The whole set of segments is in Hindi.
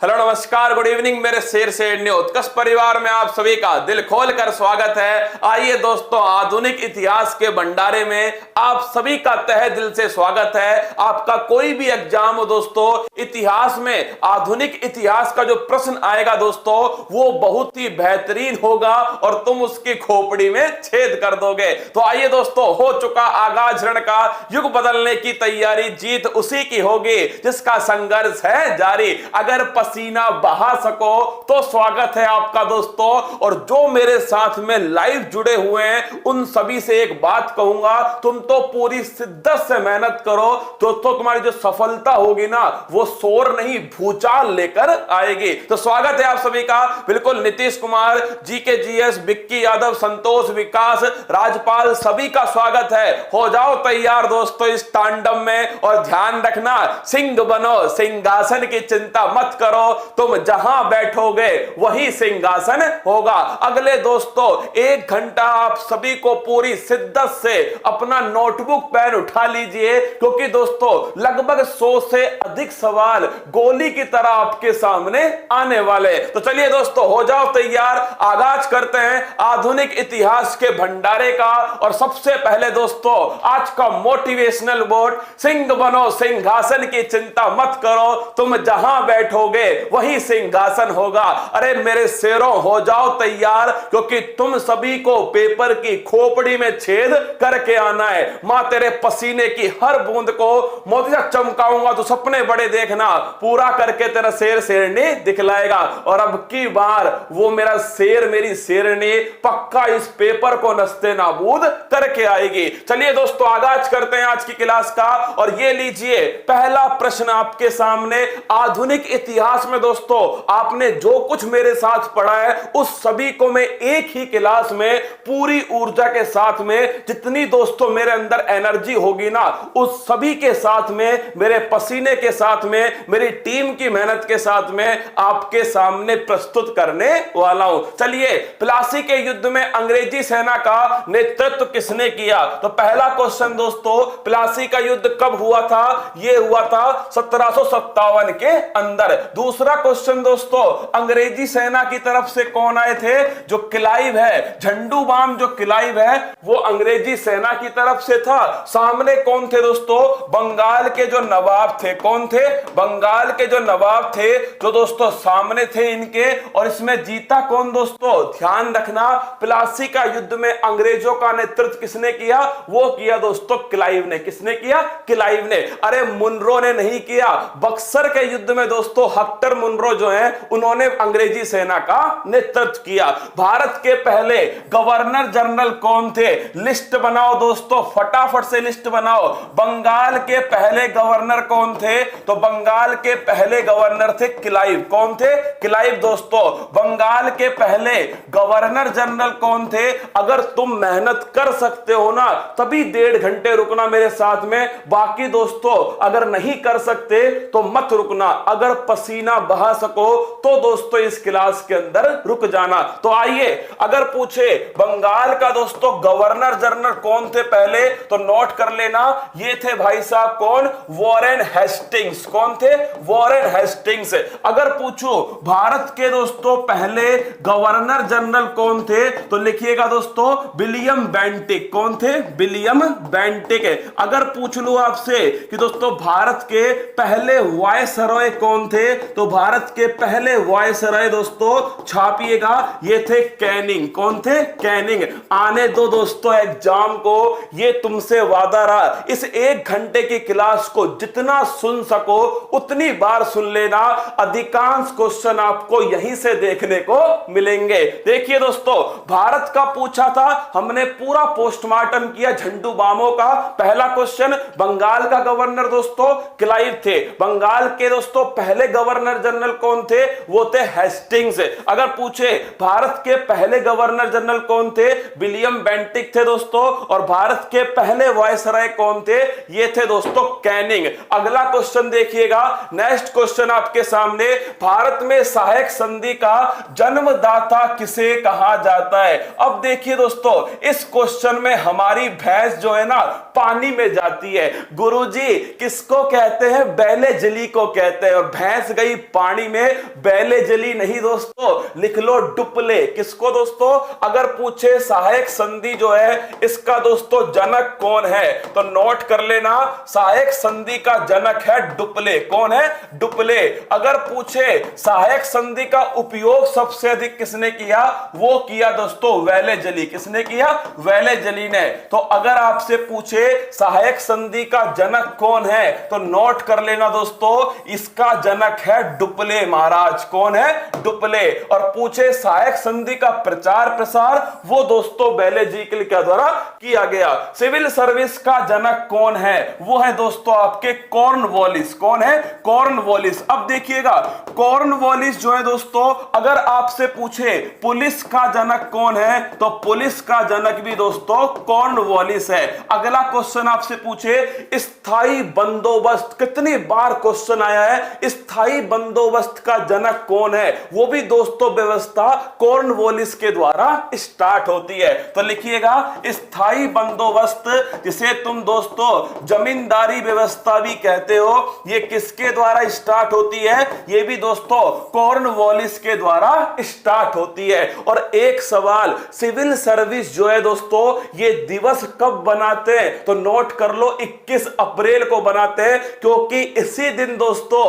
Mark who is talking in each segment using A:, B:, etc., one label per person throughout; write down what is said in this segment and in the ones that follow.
A: हेलो नमस्कार गुड इवनिंग मेरे शेर से उत्कर्ष परिवार में आप सभी का दिल खोल कर स्वागत है। आइए दोस्तों, आधुनिक इतिहास के भंडारे में आप सभी का तहे दिल से स्वागत है। आपका कोई भी एग्जाम हो दोस्तों, इतिहास में आधुनिक इतिहास का जो प्रश्न आएगा दोस्तों वो बहुत ही बेहतरीन होगा और तुम उसकी खोपड़ी में छेद कर दोगे। तो आइए दोस्तों, हो चुका आगाज रण का, युग बदलने की तैयारी, जीत उसी की होगी जिसका संघर्ष है जारी। अगर पसीना बहा सको तो स्वागत है आपका दोस्तों। और जो मेरे साथ में लाइव जुड़े हुए हैं उन सभी से एक बात कहूंगा, तुम तो पूरी शिद्दत से मेहनत करो दोस्तों, तुम्हारी जो सफलता होगी ना वो शोर नहीं भूचाल लेकर आएगी। तो स्वागत है आप सभी का। बिल्कुल नीतीश कुमार, जीके जीएस, विक्की यादव, संतोष, विकास, राजपाल, सभी का स्वागत है। हो जाओ तैयार दोस्तों इस तांडव में। और ध्यान रखना, सिंह बनो, सिंहासन की चिंता मत करो, तुम जहां बैठोगे वही सिंहासन होगा। अगले दोस्तों 1 घंटा आप सभी को पूरी शिद्दत से अपना नोटबुक पेन उठा लीजिए, क्योंकि दोस्तों लगभग 100 से अधिक सवाल गोली की तरह आपके सामने आने वाले। तो चलिए दोस्तों, हो जाओ तैयार, आगाज करते हैं आधुनिक इतिहास के भंडारे का। और सबसे पहले दोस्तों आज का मोटिवेशनल बोर्ड, सिंह बनो, सिंहासन की चिंता मत करो, तुम जहां बैठोगे वही सिंहासन होगा। अरे मेरे शेरों, हो जाओ तैयार, क्योंकि तुम सभी को पेपर की खोपड़ी में छेद करके आना है। मां तेरे पसीने की हर बूंद को मोतिया चमकाऊंगा, तो सपने बड़े देखना, पूरा करके तेरा शेर शेरनी दिखलाएगा। और अब की बार वो मेरा शेर, मेरी शेरनी पक्का इस पेपर को नस्ते नाबूद करके आएगी। चलिए दोस्तों, आगाज करते हैं आज की क्लास का। और ये लीजिए पहला प्रश्न आपके सामने। आधुनिक इतिहास में दोस्तों आपने जो कुछ मेरे साथ पढ़ा है उस सभी को मैं एक ही क्लास में पूरी ऊर्जा के साथ में, जितनी दोस्तों मेरे अंदर एनर्जी होगी ना उस सभी के साथ में, मेरे पसीने के साथ में, मेरी टीम की मेहनत के साथ में आपके सामने प्रस्तुत करने वाला हूं। चलिए, प्लासी के युद्ध में अंग्रेजी सेना का नेतृत्व किसने किया? तो पहला क्वेश्चन दोस्तों, प्लासी का युद्ध कब हुआ था? यह हुआ था 1757 के अंदर। दूसरा क्वेश्चन दोस्तों, अंग्रेजी सेना की तरफ से कौन आए थे? जो क्लाइव है, झंडूबाम जो क्लाइव है वो अंग्रेजी सेना की तरफ से था। सामने कौन थे दोस्तों? बंगाल के जो नवाब थे। कौन थे? बंगाल के जो नवाब थे जो दोस्तों सामने थे इनके। और इसमें जीता कौन दोस्तों? ध्यान रखना, प्लासी का युद्ध में अंग्रेजों का नेतृत्व किसने किया? वो किया दोस्तों क्लाइव ने। किसने किया? क्लाइव ने। अरे मुनरो ने नहीं किया। बक्सर के युद्ध में दोस्तों हेक्टर मुनरो जो है उन्होंने अंग्रेजी सेना का नेतृत्व किया। भारत के पहले गवर्नर जनरल कौन थे? लिस्ट बनाओ दोस्तों, फटाफट से लिस्ट बनाओ। बंगाल के पहले गवर्नर कौन थे? तो बंगाल के पहले गवर्नर थे क्लाइव। कौन थे? क्लाइव दोस्तों। बंगाल के पहले गवर्नर जनरल कौन थे? अगर तुम मेहनत कर सकते हो ना तभी 1.5 घंटे रुकना मेरे साथ में, बाकी दोस्तों अगर नहीं कर सकते तो मत रुकना। अगर पसीना बहा सको तो दोस्तों इस क्लास के अंदर रुक जाना। तो आइए, अगर पूछे बंगाल का दोस्तों गवर्नर जनरल कौन थे पहले, तो नोट कर लेना, ये थे भाई साहब कौन? Warren Hastings. कौन थे? Warren Hastings. अगर पूछो भारत के दोस्तों पहले गवर्नर जनरल कौन थे, तो लिखिएगा दोस्तों विलियम बेंटिक। कौन थे? William Bentinck. अगर पूछ लूं आपसे कि दोस्तों भारत के पहले वायसरॉय कौन थे, तो भारत के पहले वायसरॉय दोस्तों छापिएगा, ये थे कैनिंग। कौन थे? कैनिंग। आने दो दोस्तों एग्जाम को, ये तुमसे वादा रहा, इस 1 घंटे की क्लास को जितना सुन सको उतनी बार सुन लेना। अधिकांश क्वेश्चन आपको यहीं से देखने को मिलेंगे। देखिए दोस्तों, भारत का पूछा था, हमने पूरा पोस्टमार्टम किया झंडूबामों का। पहला क्वेश्चन, बंगाल का गवर्नर दोस्तों क्लाइव थे। बंगाल के दोस्तों पहले गवर्नर जनरल कौन थे? वो थे हेस्टिंग्स। अगर पूछे भारत के पहले गवर्नर जनरल कौन थे? विलियम बेंटिक थे दोस्तों। और भारत के पहले वायसराय कौन थे? ये थे दोस्तों कैनिंग। अगला क्वेश्चन देखिएगा, नेक्स्ट क्वेश्चन आपके सामने, भारत में सहायक संधि का जन्मदाता किसे कहा जाता है? अब देखिए दोस्तों, इस क्वेश्चन में हमारी भैंस जो है ना पानी में जाती है। गुरुजी किसको कहते हैं? बैले जली को कहते हैं। और भैंस गई पानी में, बैले जली नहीं दोस्तों, लिख लो डुप्ले। किसको दोस्तों? अगर पूछे सहायक संधि जो है इसका दोस्तों जनक कौन है तो नोट कर लेना, सहायक संधि का जनक है डुप्ले। कौन है? डुप्ले। अगर पूछे सहायक संधि का उपयोग सबसे अधिक किसने किया, वो किया दोस्तों वैले जली। किसने किया? वैले जली ने। तो अगर आपसे पूछे सहायक संधि का जनक कौन है तो नोट कर लेना दोस्तों, इसका जनक है डुप्ले महाराज। कौन है? डुप्ले। और पूछे सहायक संधि का प्रचार प्रसार, वो दोस्तों वैले जी के द्वारा किया गया। सिविल सर्विस का जनक कौन है? वो है दोस्तों आपके कॉर्नवालिस। कौन है? कॉर्नवालिस। अब देखिएगा कॉर्नवालिस जो है दोस्तों, अगर आपसे पूछे पुलिस का जनक कौन है तो पुलिस का जनक भी दोस्तों कॉर्नवालिस है। अगला क्वेश्चन आपसे पूछे स्थायी बंदोबस्त, कितनी बार क्वेश्चन आया है, स्थायी बंदोबस्त का जनक कौन है? वो भी दोस्तों व्यवस्था कॉर्नवालिस के द्वारा स्टार्ट होती है। तो लिखिएगा स्थायी बंदोबस्त, जिसे तुम दोस्तों जमींदारी व्यवस्था भी कहते हो, ये किसके द्वारा स्टार्ट होती है? ये भी दोस्तों कॉर्नवालिस के द्वारा स्टार्ट होती है। और एक सवाल, सिविल सर्विस जो है दोस्तों ये दिवस कब बनाते हैं तो नोट कर लो 21 अप्रैल को बनाते हैं, क्योंकि इसी दिन दोस्तों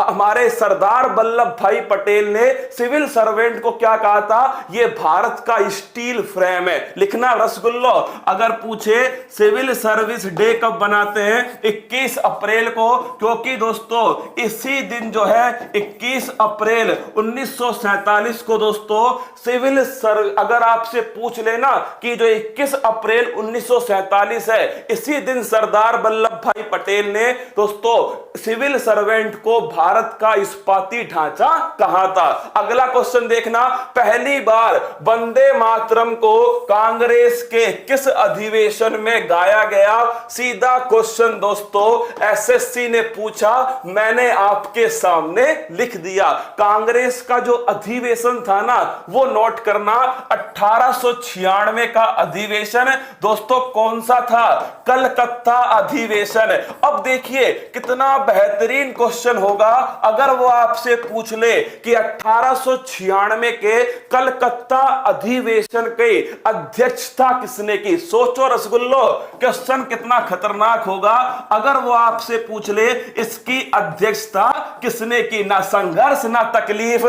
A: हमारे सरदार वल्लभ भाई पटेल ने सिविल सर्वेंट को क्या कहा था? ये भारत का स्टील फ्रेम है। लिखना रसगुल्लो। अगर पूछे सिविल सर्विस डे कब बनाते हैं? 21 अप्रैल को, क्योंकि दोस्तों इसी दिन जो है 21 अप्रैल 1947 को दोस्तों अगर आपसे पूछ लेना कि जो 21 अप्रैल 1947 है, इसी दिन सरदार वल्लभ भाई पटेल ने दोस्तों सिविल सर्वेंट को भारत का इस्पाती ढांचा कहा था। अगला क्वेश्चन देखना, पहली बार वंदे मातरम को कांग्रेस के किस अधिवेशन में गाया गया? सीधा क्वेश्चन दोस्तों एसएससी ने पूछा, मैंने आपके सामने लिख दिया। कांग्रेस का जो अधिवेशन था ना वो नोट करना, 1896 का अधिवेशन दोस्तों कौन सा था? कलकत्ता अधिवेशन। अब देखिए कितना बेहतरीन क्वेश्चन होगा अगर वो आपसे पूछ ले कि 1896 के कलकत्ता अधिवेशन की अध्यक्षता किसने की। सोचो रसगुल्लो, क्वेश्चन कितना खतरनाक होगा अगर वो आपसे पूछ ले इसकी अध्यक्षता किसने की। ना संघर्ष ना तकलीफ,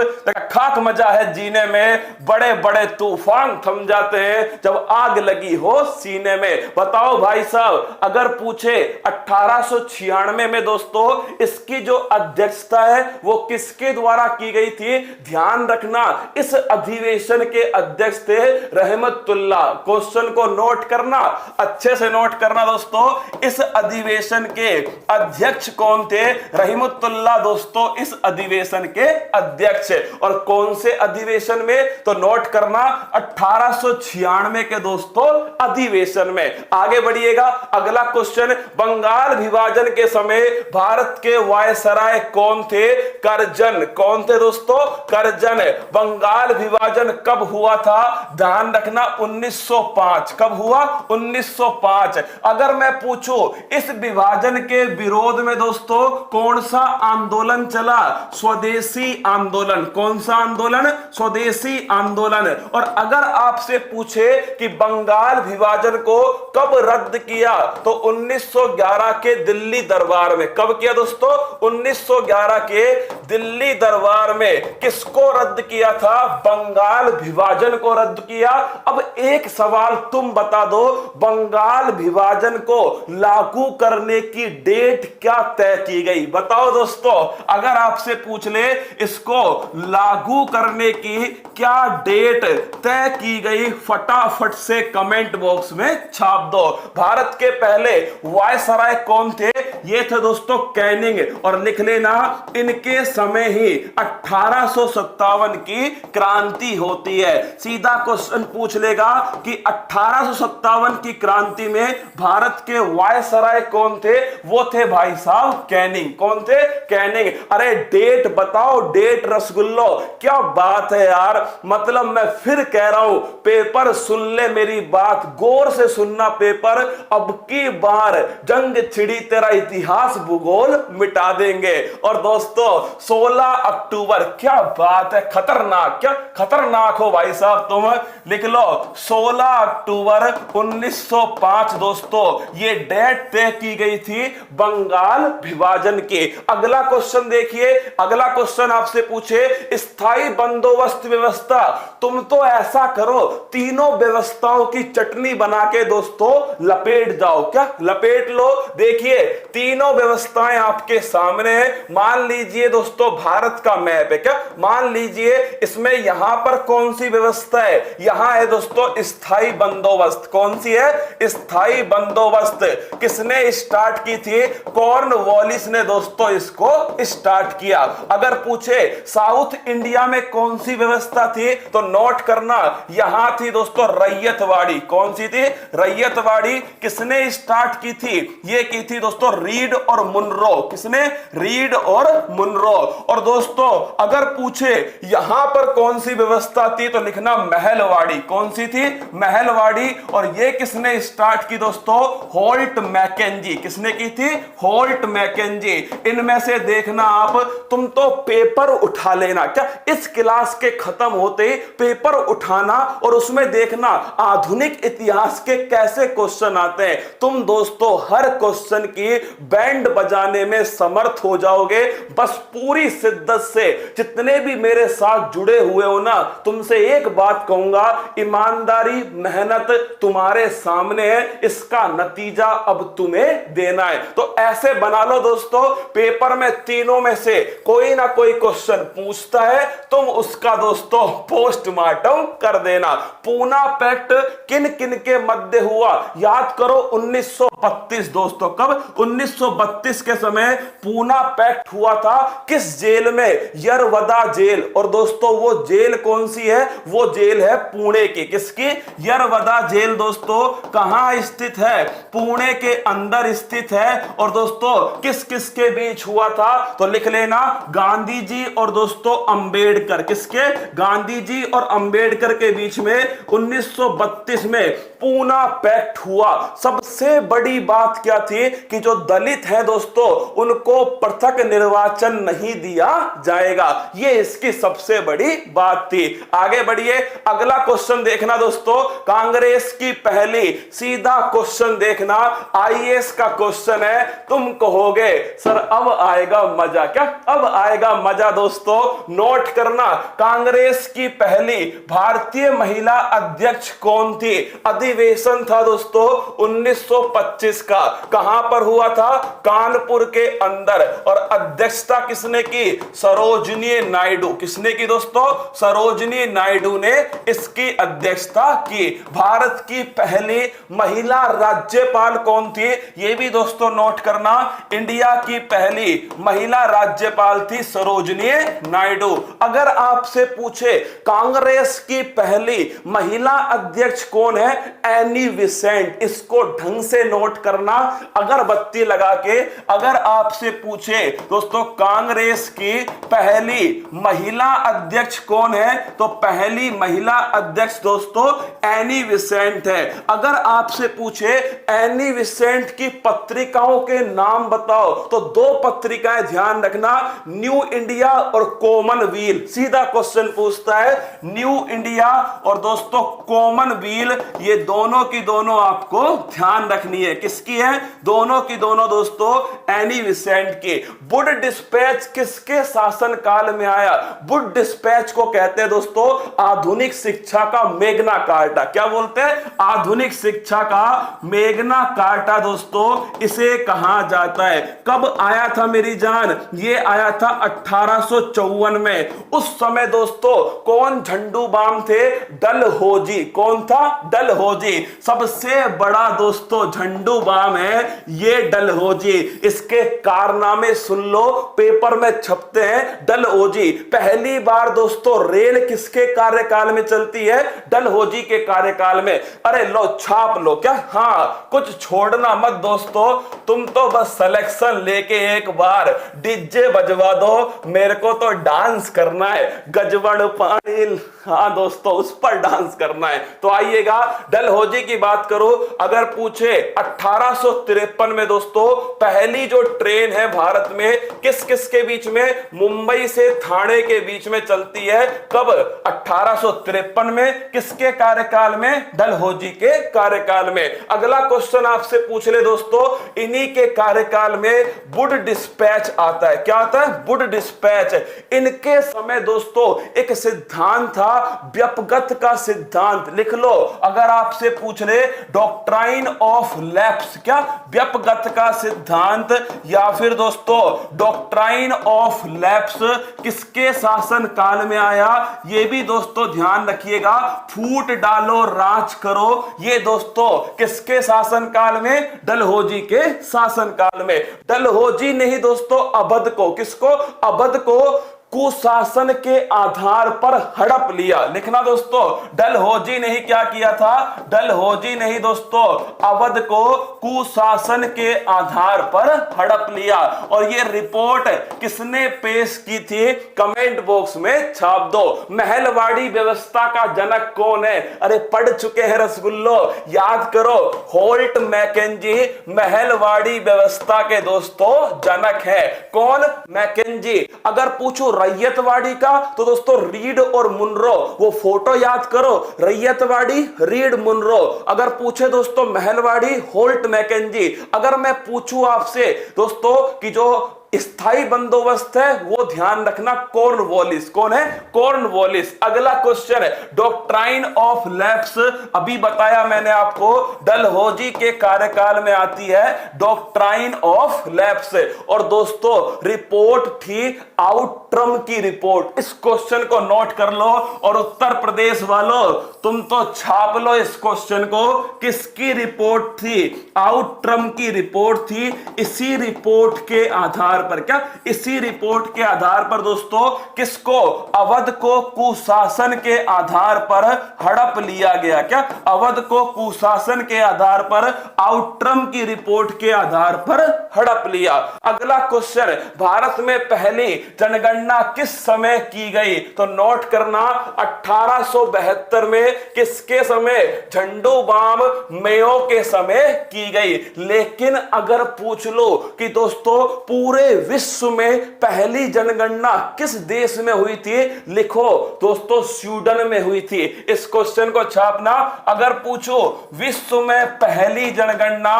A: खाक मजा है जीने में, बड़े बड़े तूफान थम जाते हैं जब आग लगी हो सीने में। बताओ भाई साहब, अगर पूछे 1896 में दोस्तों इसकी जो अध्यक्षता है वो किसके द्वारा की गई थी? ध्यान रखना इस अधिवेशन के अध्यक्ष थे रहमतुल्ला। क्वेश्चन को नोट करना, अच्छे से नोट करना दोस्तों, इस अधिवेशन के अध्यक्ष कौन थे? रहमतुल्ला दोस्तों इस अधिवेशन के अध्यक्ष। और कौन से अधिवेशन में तो नोट करना 1896 के दोस्तों अधिवेशन में। आगे बढ़िएगा, अगला क्वेश्चन, बंगाल विभाजन के समय भारत के वायसराय कौन थे? करजन। कौन थे दोस्तों? करजन। बंगाल विभाजन कब हुआ था? ध्यान रखना 1905। कब हुआ? 1905। अगर मैं पूछूं इस विभाजन के विरोध में दोस्तों कौन सा आंदोलन चला? स्वदेशी आंदोलन। कौन सा आंदोलन? स्वदेशी आंदोलन। और अगर आपसे पूछे कि बंगाल विभाजन को कब रद्द किया तो 1911 के दिल्ली दरबार में। कब किया दोस्तों? 1911 के दिल्ली दरबार में। किसको रद्द किया था? बंगाल विभाजन को रद्द किया। अब एक सवाल तुम बता दो, बंगाल विभाजन को लागू करने की डेट क्या तय की गई? बताओ दोस्तों, अगर आपसे पूछ ले इसको लागू करने की क्या डेट तय की गई, फटाफट से कमेंट बॉक्स में छाप दो। भारत के पहले वायसराय कौन थे? ये थे दोस्तों कैनिंग। और लिख लेना इनके समय ही 1857 की क्रांति होती है। सीधा क्वेश्चन पूछ लेगा कि 1857 की क्रांति में भारत के वायसराय कौन थे? वो थे भाई साहब कैनिंग। कौन थे? कैनिंग। अरे डेट बताओ, डेट रसगुल्लो, क्या बात है यार। मतलब मैं फिर कह रहा हूं, पेपर सुन ले मेरी बात, गौर से सुनना पेपर। अब की बार जंग छिड़ी तेरा इतिहास भूगोल मिटा देंगे। और दोस्तों 16 अक्टूबर, क्या बात है, खतरनाक, क्या खतरनाक हो भाई साहब तुम, लिख लो 16 अक्टूबर 1905 दोस्तों ये डेट तय की गई थी बंगाल विभाजन की। अगला क्वेश्चन देखिए, अगला क्वेश्चन आपसे पूछे स्थायी बंदोबस्त व्यवस्था। तुम तो ऐसा करो तीनों व्यवस्थाओं की चटनी बना के दोस्तों लपेट जाओ, क्या लपेट लो। देखिए तीनों व्यवस्थाएं आपके सामने है। मान लीजिए दोस्तों भारत का मैप है, क्या मान लीजिए इसमें यहां पर कौन सी व्यवस्था है, यहां है दोस्तों स्थायी बंदोबस्त। कौन सी है? स्थायी बंदोबस्त। किसने स्टार्ट की थी? कॉर्नवालिस ने दोस्तों इसको स्टार्ट किया। अगर पूछे साउथ इंडिया में कौन सी व्यवस्था थी तो नोट करना, यहां थी दोस्तों रैयतवाड़ी। कौन सी थी? रैयतवाड़ी। किसने स्टार्ट की थी? ये की थी दोस्तों रीड और मुनरो। किसने? रीड और मुनरो। और दोस्तों अगर पूछे यहां पर कौन सी व्यवस्था थी तो लिखना महलवाड़ी। कौन सी थी? महलवाड़ी। और ये किसने स्टार्ट की दोस्तों? Holt Mackenzie. किसने की थी? Holt Mackenzie. इनमें से देखना आप, तुम तो पेपर उठा लेना, क्या इस क्लास के खत्म होते ही पेपर उठाना और उसमें देखना आधुनिक इतिहास के कैसे क्वेश्चन आते हैं। तुम दोस्तों हर क्वेश्चन की बैंड बजाने में समर्थ हो जाओगे। बस पूरी शिद्दत से जितने भी मेरे साथ जुड़े हुए हो ना, तुमसे एक बात कहूंगा, ईमानदारी मेहनत तुम्हारे सामने है, इसका नतीजा अब तुम्हें देना है। तो ऐसे बना लो दोस्तों, पेपर में तीनों में से कोई ना कोई क्वेश्चन पूछता है, तुम उसका दोस्तों पोस्टमार्टम कर देना। पूना पैक्ट किन किन के मध्य हुआ? याद करो 1932 दोस्तों। कब? 1932 के समय पूना पैक्ट हुआ था। किस जेल में? यरवदा जेल। और दोस्तों वो जेल कौन सी है? वो जेल है पुणे की। किसकी? यरवदा जेल दोस्तों कहां स्थित है? पुणे के अंदर स्थित है। और दोस्तों किस किस के बीच हुआ था तो लिख लेना, गांधी जी और दोस्तों अंबेडकर। किसके? गांधी जी और अंबेडकर के बीच में 1932 में पूना पैक्ट हुआ। सबसे बड़ी बात क्या थी कि जो दलित हैं दोस्तों उनको पृथक निर्वाचन नहीं दिया जाएगा। ये इसकी सबसे बड़ी बात थी। आगे बढ़िए, अगला क्वेश्चन देखना दोस्तों, कांग्रेस की पहली, सीधा क्वेश्चन देखना, आईएएस का क्वेश्चन है। तुम कहोगे सर अब आएगा मजा, क्या अब आएगा मजा? दोस्तों नोट करना, कांग्रेस की पहली भारतीय महिला अध्यक्ष कौन थी? अधिवेशन था दोस्तों 1925 का। कहां पर हुआ था? कानपुर के अंदर। और अध्यक्षता किसने की? सरोजिनी नायडू। किसने की दोस्तों? सरोजिनी नायडू ने इसकी अध्यक्षता की। भारत की पहली महिला राज्यपाल कौन थी? यह भी दोस्तों नोट करना, इंडिया की पहली महिला राज्यपाल थी सरोजिनी नायडू। अगर आपसे पूछे कांग्रेस की पहली महिला अध्यक्ष कौन है? Annie Besant. इसको ढंग से नोट करना, अगरबत्ती लगा के। अगर आपसे पूछे दोस्तों कांग्रेस की पहली महिला अध्यक्ष कौन है तो पहली महिला अध्यक्ष दोस्तों एनी बेसेंट है। अगर आपसे पूछे एनी बेसेंट की पत्रिकाओं के नाम बताओ तो दो पत्रिकाएं ध्यान रखना, न्यू इंडिया और कॉमनवेल्थ। सीधा क्वेश्चन पूछता है न्यू इंडिया और दोस्तों कॉमनवेल्थ, ये दोनों की दोनों आपको ध्यान रखनी है। किसकी है? दोनों की दोनों दोस्तों एनी बेसेंट की। वुड डिस्पैच किसके शासन काल में आया? वुड डिस्पैच को कहते हैं दोस्तों आधुनिक शिक्षा का मेग्ना कार्टा। क्या बोलते हैं? आधुनिक शिक्षा का मेग्ना कार्टा दोस्तों इसे कहा जाता है। कब आया था मेरी जान? ये आया था 1854 में। उस समय दोस्तों कौन झंडूबाम थे? डलहौजी। कौन था? डलहौजी। सबसे बड़ा दोस्तों झंडूबाम है ये डलहौजी। इसके कारनामे सुन लो, पेपर में छपते हैं। डलहौजी पहली बार दोस्तों रेल किसके कार्यकाल में चलती है? डलहौजी के कार्यकाल में। अरे लो छाप लो क्या? हाँ, कुछ छोड़ना मत दोस्तों, तुम तो बस सिलेक्शन लेके एक बार डीजे बजवा दो, मेरे को तो डांस करना है। गजबड़ पानी, हाँ दोस्तों उस पर डांस करना है। तो आइएगा डलहौजी की बात करो, अगर अगर पूछे 1853 में दोस्तों पहली जो ट्रेन है भारत में किस किस के बीच में, मुंबई से ठाणे के बीच में चलती है, कब, 1853 में, किसके कार्यकाल में, डलहौजी के कार्यकाल में। अगला क्वेश्चन आपसे पूछ ले दोस्तों, इन्हीं के कार्यकाल में वुड डिस्पैच आता है। क्या आता है? Wood dispatch. इनके समय दोस्तों एक सिद्धांत था, व्यपगत का सिद्धांत। लिख लो, अगर आपसे पूछ ले डॉक्ट्राइन ऑफ लैप्स, क्या, व्यपगत का सिद्धांत, या फिर दोस्तों डॉक्ट्राइन ऑफ लैप्स किसके शासन काल में आया, ये भी दोस्तों ध्यान रखिएगा। फूट डालो राज करो, ये दोस्तों किसके शासन काल में, डलहौजी के शासन काल में। डलहौजी ने ही दोस्तों अवध को, किसको, अवध को कुशासन के आधार पर हड़प लिया। लिखना दोस्तों, डलहौजी ने ही क्या किया था, डलहौजी ने ही दोस्तों अवध को कुशासन के आधार पर हड़प लिया। और ये रिपोर्ट किसने पेश की थी, कमेंट बॉक्स में छाप दो। महलवाड़ी व्यवस्था का जनक कौन है? अरे पढ़ चुके हैं रसगुल्लो, याद करो, होल्ट मैकेंजी महलवाड़ी व्यवस्था के दोस्तों जनक है। कौन? मैकेंजी। अगर पूछो रैयतवाड़ी का तो दोस्तों रीड और मुनरो, वो फोटो याद करो, रैयतवाड़ी रीड मुनरो। अगर पूछे दोस्तों महलवाड़ी, होल्ट मैकेंजी। अगर मैं पूछूं आपसे दोस्तों कि जो स्थायी बंदोबस्त है वो ध्यान रखना, कॉर्नवालिस। कौन है? कॉर्नवालिस। अगला क्वेश्चन है डॉक्ट्राइन ऑफ लैप्स, अभी बताया मैंने आपको, डलहौजी के कार्यकाल में आती है डॉक्ट्राइन ऑफ लैप्स। और दोस्तों रिपोर्ट थी आउट्रम की रिपोर्ट। इस क्वेश्चन को नोट कर लो, और उत्तर प्रदेश वालों तुम तो छाप लो इस क्वेश्चन को। किसकी रिपोर्ट थी? आउट्रम की रिपोर्ट थी। इसी रिपोर्ट के आधार पर, क्या, इसी रिपोर्ट के आधार पर दोस्तों किसको, अवध को कुशासन के आधार पर हड़प लिया गया। क्या, अवध को कुशासन के आधार पर आउट्रम की रिपोर्ट के आधार पर हड़प लिया। अगला क्वेश्चन, भारत में पहली जनगणना किस समय की गई? तो नोट करना, 1872 में। किसके समय? झंडूबाम मेयो के समय की गई। लेकिन अगर पूछ लो कि दोस्तों पूरे विश्व में पहली जनगणना किस देश में हुई थी, लिखो दोस्तों स्वीडन में हुई थी। इस क्वेश्चन को छापना। अगर पूछो विश्व में पहली जनगणना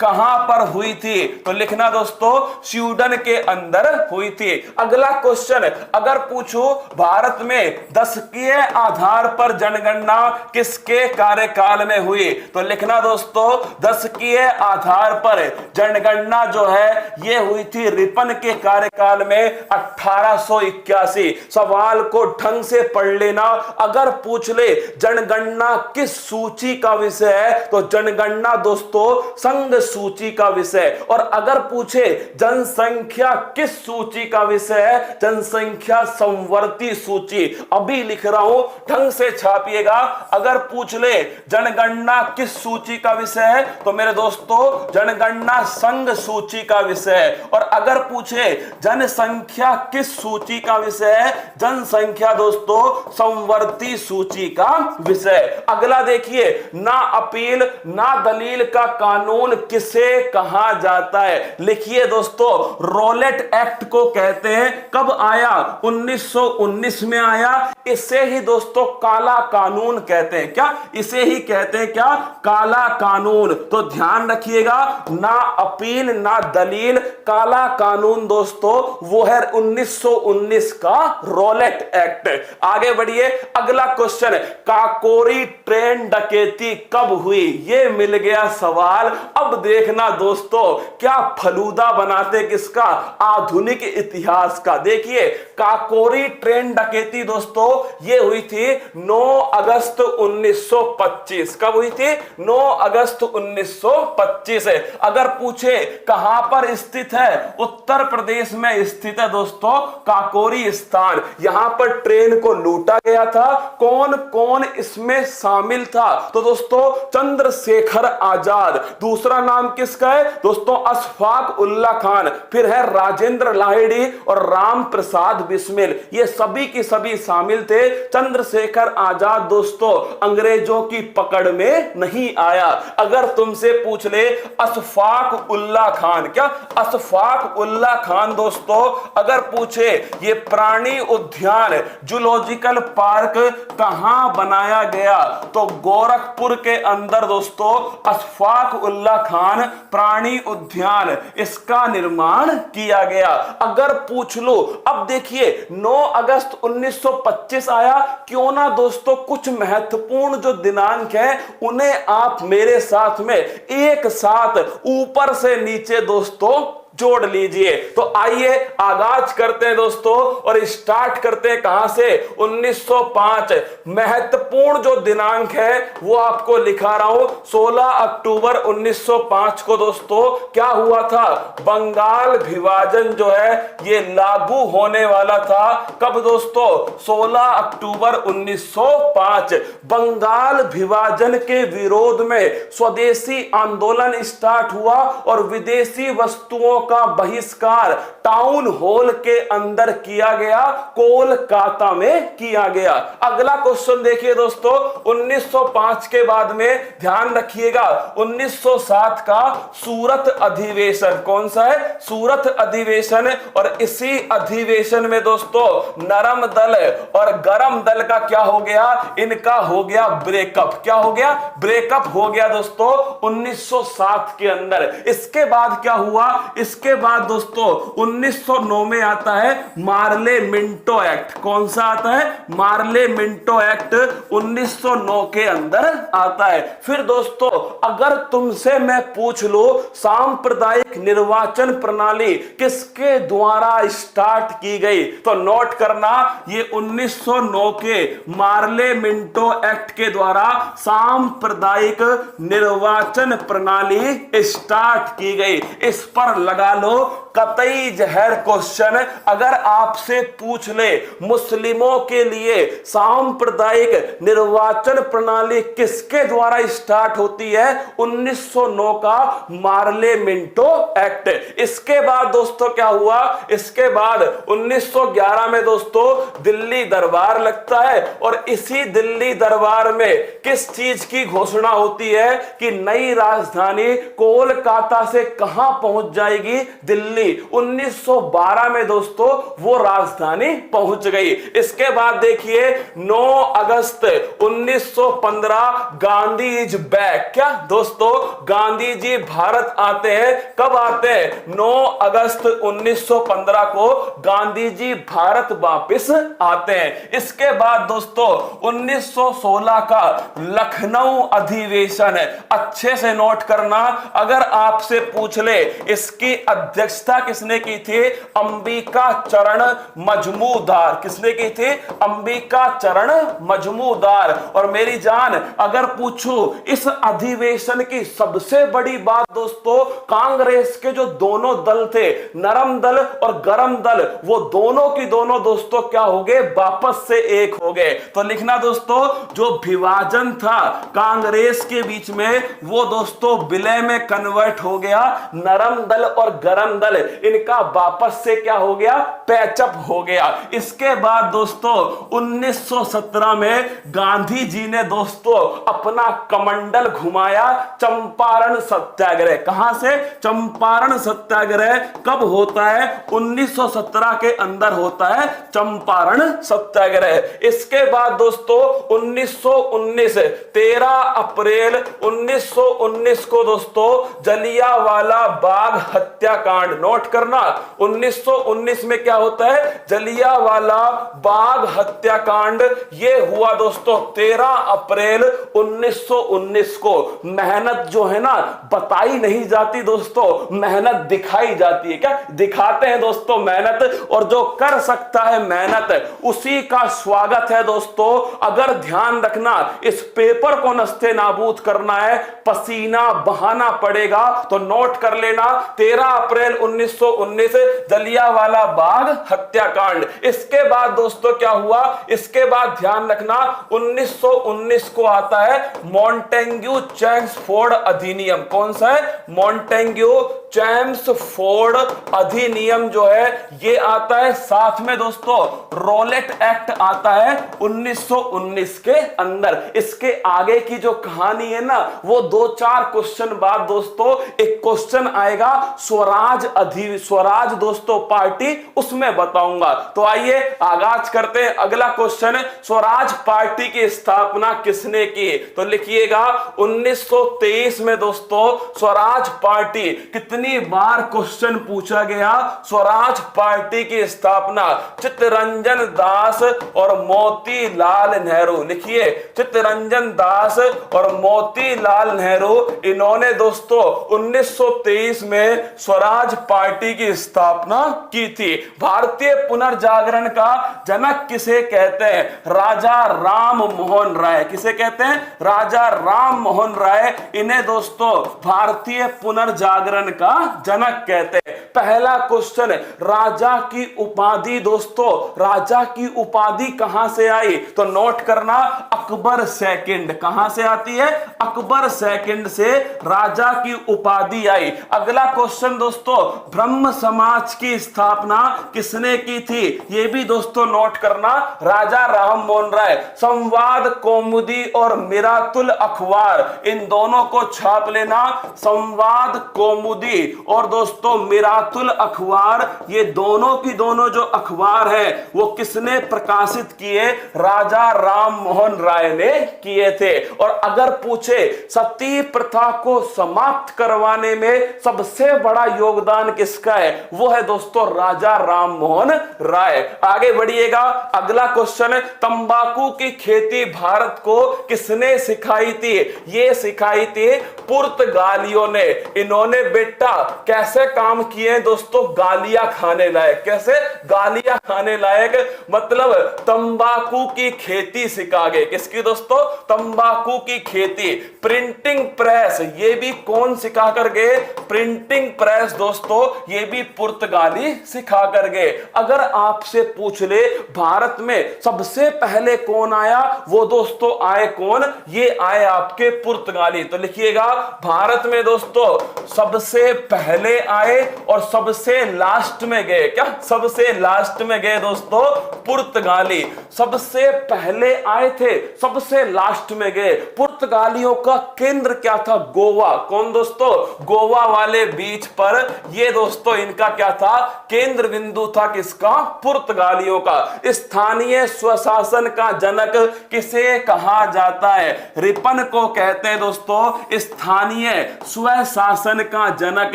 A: कहां पर हुई थी, तो लिखना दोस्तों स्वीडन के अंदर हुई थी। अगला क्वेश्चन, अगर पूछो भारत में दशकीय आधार पर जनगणना किसके कार्यकाल में हुई, तो लिखना दोस्तों दशकीय आधार पर जनगणना जो है यह हुई थी रिपन के कार्यकाल में 1881। सवाल को ढंग से पढ़ लेना। अगर पूछ ले जनगणना किस सूची का विषय है, तो जनगणना दोस्तों संघ सूची का विषय। और अगर पूछे जनसंख्या किस सूची का विषय है, जनसंख्या संवर्ती सूची। अभी लिख रहा हूं, ढंग से छापिएगा। अगर पूछ ले जनगणना किस सूची का विषय है, तो मेरे दोस्तों जनगणना संघ सूची का विषय है। और अगर पूछे जनसंख्या किस सूची का विषय है, जनसंख्या दोस्तों संवर्ती सूची का विषय। अगला देखिए, ना अपील ना दलील का कानून किसे कहा जाता है? लिखिए दोस्तों, रोलेट एक्ट को कहते हैं। कब आया? 1919 में आया। इसे ही दोस्तों काला कानून कहते हैं। क्या? इसे ही कहते हैं क्या? काला कानून। तो ध्यान रखिएगा, ना अपील ना दलील, काला कानून दोस्तों वो है 1919 का रोलेट एक्ट। आगे बढ़िए, अगला क्वेश्चन, काकोरी ट्रेन डकैती कब हुई? ये मिल गया सवाल। अब देखना दोस्तों क्या फलूदा बनाते किसका? आधुनिक इतिहास का। देखिए काकोरी ट्रेन डकैती दोस्तों ये हुई थी 9 अगस्त 1925। कब हुई थी? 9 अगस्त 1925। अगर पूछे कहां पर स्थित है, उत्तर प्रदेश में स्थित है दोस्तों काकोरी स्थान। यहां पर ट्रेन को लूटा गया था। कौन कौन इसमें शामिल था? तो दोस्तों चंद्रशेखर आजाद। दूसरा नाम किसका है दोस्तों? अशफाक उल्ला खान। फिर है राजेंद्र लाहिड़ी और राम प्रसाद बिस्मिल। ये सभी की सभी शामिल थे, चंद्रशेखर आजाद दोस्तों अंग्रेजों की पकड़ में नहीं आया। अगर तुमसे पूछ ले अशफाक उल्ला खान, क्या अशफाक उल्ला खान दोस्तों अगर पूछे ये प्राणी उद्यान जूलॉजिकल पार्क कहां बनाया गया, तो गोरखपुर के अंदर दोस्तों अशफाक उल्ला खान प्राणी उद्यान इसका निर्माण किया गया। अगर पूछ लो, अब देखिए 9 अगस्त 1925 आया, क्यों ना दोस्तों कुछ महत्वपूर्ण जो दिनांक है उन्हें आप मेरे साथ में एक साथ ऊपर से नीचे दोस्तों जोड़ लीजिए। तो आइए आगाज करते हैं दोस्तों और स्टार्ट करते हैं कहां से, 1905। महत्वपूर्ण जो दिनांक है वो आपको लिखा रहा हूं, 16 अक्टूबर 1905 को दोस्तों क्या हुआ था, बंगाल विभाजन जो है ये लागू होने वाला था। कब दोस्तों, 16 अक्टूबर 1905। बंगाल विभाजन के विरोध में स्वदेशी आंदोलन स्टार्ट हुआ और विदेशी वस्तुओं का बहिष्कार टाउन हॉल के अंदर किया गया, कोलकाता में किया गया। अगला क्वेश्चन देखिए दोस्तों, 1905 के बाद में ध्यान रखिएगा 1907 का सूरत अधिवेशन, कौन सा है, सूरत अधिवेशन। और इसी अधिवेशन में दोस्तों नरम दल और गरम दल का क्या हो गया, इनका हो गया ब्रेकअप। क्या हो गया, ब्रेकअप हो गया दोस्तों 1907 के अंदर। इसके बाद क्या हुआ, इसके बाद दोस्तों 1909 में आता है मार्ले मिंटो एक्ट। कौन सा आता है, मार्ले मिंटो एक्ट 1909 के अंदर आता है। फिर दोस्तों अगर तुमसे मैं पूछ लो सांप्रदायिक निर्वाचन प्रणाली किसके द्वारा स्टार्ट की गई, तो नोट करना ये 1909 के मार्ले मिंटो एक्ट के द्वारा सांप्रदायिक निर्वाचन प्रणाली स्टार्ट की गई। इस पर लगा लो कतई जहर क्वेश्चन। अगर आपसे पूछ ले मुस्लिमों के लिए सांप्रदायिक निर्वाचन प्रणाली किसके द्वारा स्टार्ट होती है, 1909 का मार्ले मिंटो एक्ट। इसके बाद दोस्तों क्या हुआ, इसके बाद 1911 में दोस्तों दिल्ली दरबार लगता है और इसी दिल्ली दरबार में किस चीज की घोषणा होती है कि नई राजधानी कोलकाता से कहां पहुंच जाएगी, दिल्ली। 1912 में दोस्तों वो राजधानी पहुंच गई। इसके बाद देखिए 9 अगस्त 1915 गांधी इज बैक। क्या दोस्तों, गांधी जी भारत आते हैं। कब आते हैं, 9 अगस्त 1915 को गांधी जी भारत वापस आते हैं। इसके बाद दोस्तों 1916 का लखनऊ अधिवेशन है, अच्छे से नोट करना। अगर आपसे पूछ ले इसकी अध्यक्षता किसने की थी, अंबिका चरण मजमूदार। किसने की थी, अंबिका चरण मजमूदार। और मेरी जान अगर पूछूं इस अधिवेशन की सबसे बड़ी बात दोस्तों, कांग्रेस के जो दोनों दल थे, नरम दल और गरम दल, वो दोनों की दोनों दोस्तों क्या हो गए, वापस से एक हो गए। तो लिखना दोस्तों जो विभाजन था कांग्रेस के बीच में वो दोस्तों विलय में कन्वर्ट हो गया। नरम दल और गरम दल इनका वापस से क्या हो गया, पैचअप हो गया। इसके बाद दोस्तों 1917 में गांधी जी ने दोस्तों अपना कमंडल घुमाया, चंपारण सत्याग्रह। कहां से, चंपारण सत्याग्रह कब होता है, 1917 के अंदर होता है चंपारण सत्याग्रह। इसके बाद दोस्तों 1919 13 अप्रैल 1919 को दोस्तों जलियांवाला बाग हत्याकांड। नोट करना 1919 में क्या होता है, जलियांवाला बाग हत्याकांड। ये हुआ दोस्तों 13 अप्रैल 1919 को। मेहनत जो है ना बताई नहीं जाती दोस्तों, मेहनत दिखाई जाती है। क्या दिखाते हैं दोस्तों, मेहनत। और जो कर सकता है मेहनत उसी का स्वागत है दोस्तों। अगर ध्यान रखना इस पेपर को नस्ते नाबूद करना है, पसीना बहाना पड़ेगा, तो नोट कर लेना 13 अप्रैल 1919 जलियांवाला बाग हत्याकांड। इसके बाद दोस्तों क्या हुआ, इसके बाद ध्यान रखना 1919 को आता है मॉन्टेग्यू चेम्सफोर्ड अधिनियम। कौन सा है, मॉन्टेग्यू चैम्सफोर्ड अधिनियम जो है ये आता है, साथ में दोस्तों रोलेट एक्ट आता है 1919 के अंदर। इसके आगे की जो कहानी है ना, वो 2-4 क्वेश्चन बाद दोस्तों एक क्वेश्चन आएगा स्वराज दोस्तों पार्टी, उसमें बताऊंगा। तो आइए आगाज करते हैं। अगला क्वेश्चन, स्वराज पार्टी की स्थापना किसने की? तो लिखिएगा 1923 में दोस्तों स्वराज पार्टी। कितनी बार क्वेश्चन पूछा गया? स्वराज पार्टी की स्थापना चित्तरंजन दास और मोतीलाल नेहरू। लिखिए चित्तरंजन दास और मोतीलाल नेहरू, इन्होंने दोस्तों 1923 में स्वराज पार्टी की स्थापना की थी। भारतीय पुनर्जागरण का जनक किसे कहते हैं? राजा राम मोहन राय। किसे कहते हैं? राजा राम मोहन राय। इन्हें दोस्तों भारतीय पुनर्जागरण का जनक कहते हैं। पहला क्वेश्चन, राजा की उपाधि दोस्तों, राजा की उपाधि कहां से आई? तो नोट करना, अकबर सेकंड। कहां से आती है? अकबर सेकंड से राजा की उपाधि आई। अगला क्वेश्चन दोस्तों, ब्रह्म समाज की स्थापना किसने की थी? यह भी दोस्तों नोट करना, राजा राम मोहन राय। संवाद कौमुदी और मिरातुल अखबार, इन दोनों को छाप लेना। संवाद कौमुदी और दोस्तों मिरातुल अखबार, ये दोनों की दोनों जो अखबार है वो किसने प्रकाशित किए? राजा राम मोहन राय ने किए थे। और अगर पूछे सती प्रथा को समाप्त करवाने में सबसे बड़ा योगदान किसका है? वो है दोस्तों राजा राम मोहन राय। आगे बढ़िएगा। अगला क्वेश्चन, तंबाकू की खेती भारत को किसने सिखाई थी? ये सिखाई थी पुर्तगालियों ने। इन्होंने बेटा कैसे काम किए दोस्तों? गालियां खाने लायक। कैसे? गालियां खाने लायक, मतलब तंबाकू की खेती सिखा गए। किसकी दोस्तों? तंबाकू की खेती। प्रिंटिंग प्रेस, ये भी कौन सिखा कर गए? प्रिंटिंग प्रेस दोस्तों ये भी पुर्तगाली सिखा कर गए। अगर आपसे पूछ ले भारत में सबसे पहले कौन आया, वो दोस्तों आए कौन? ये आए आपके पुर्तगाली। तो लिखिएगा भारत में दोस्तों सबसे पहले आए और सबसे लास्ट में गए। क्या? सबसे लास्ट में गए दोस्तों पुर्तगाली। सबसे पहले आए थे, सबसे लास्ट में गए। पुर्तगालियों का केंद्र क्या था? गोवा। कौन दोस्तों? गोवा वाले बीच पर ये दोस्तों इनका क्या था? केंद्र बिंदु था। किसका? पुर्तगालियों का। स्थानीय स्वशासन का जनक किसे कहा जाता है? रिपन को कहते हैं दोस्तों स्थानीय स्वशासन का जनक।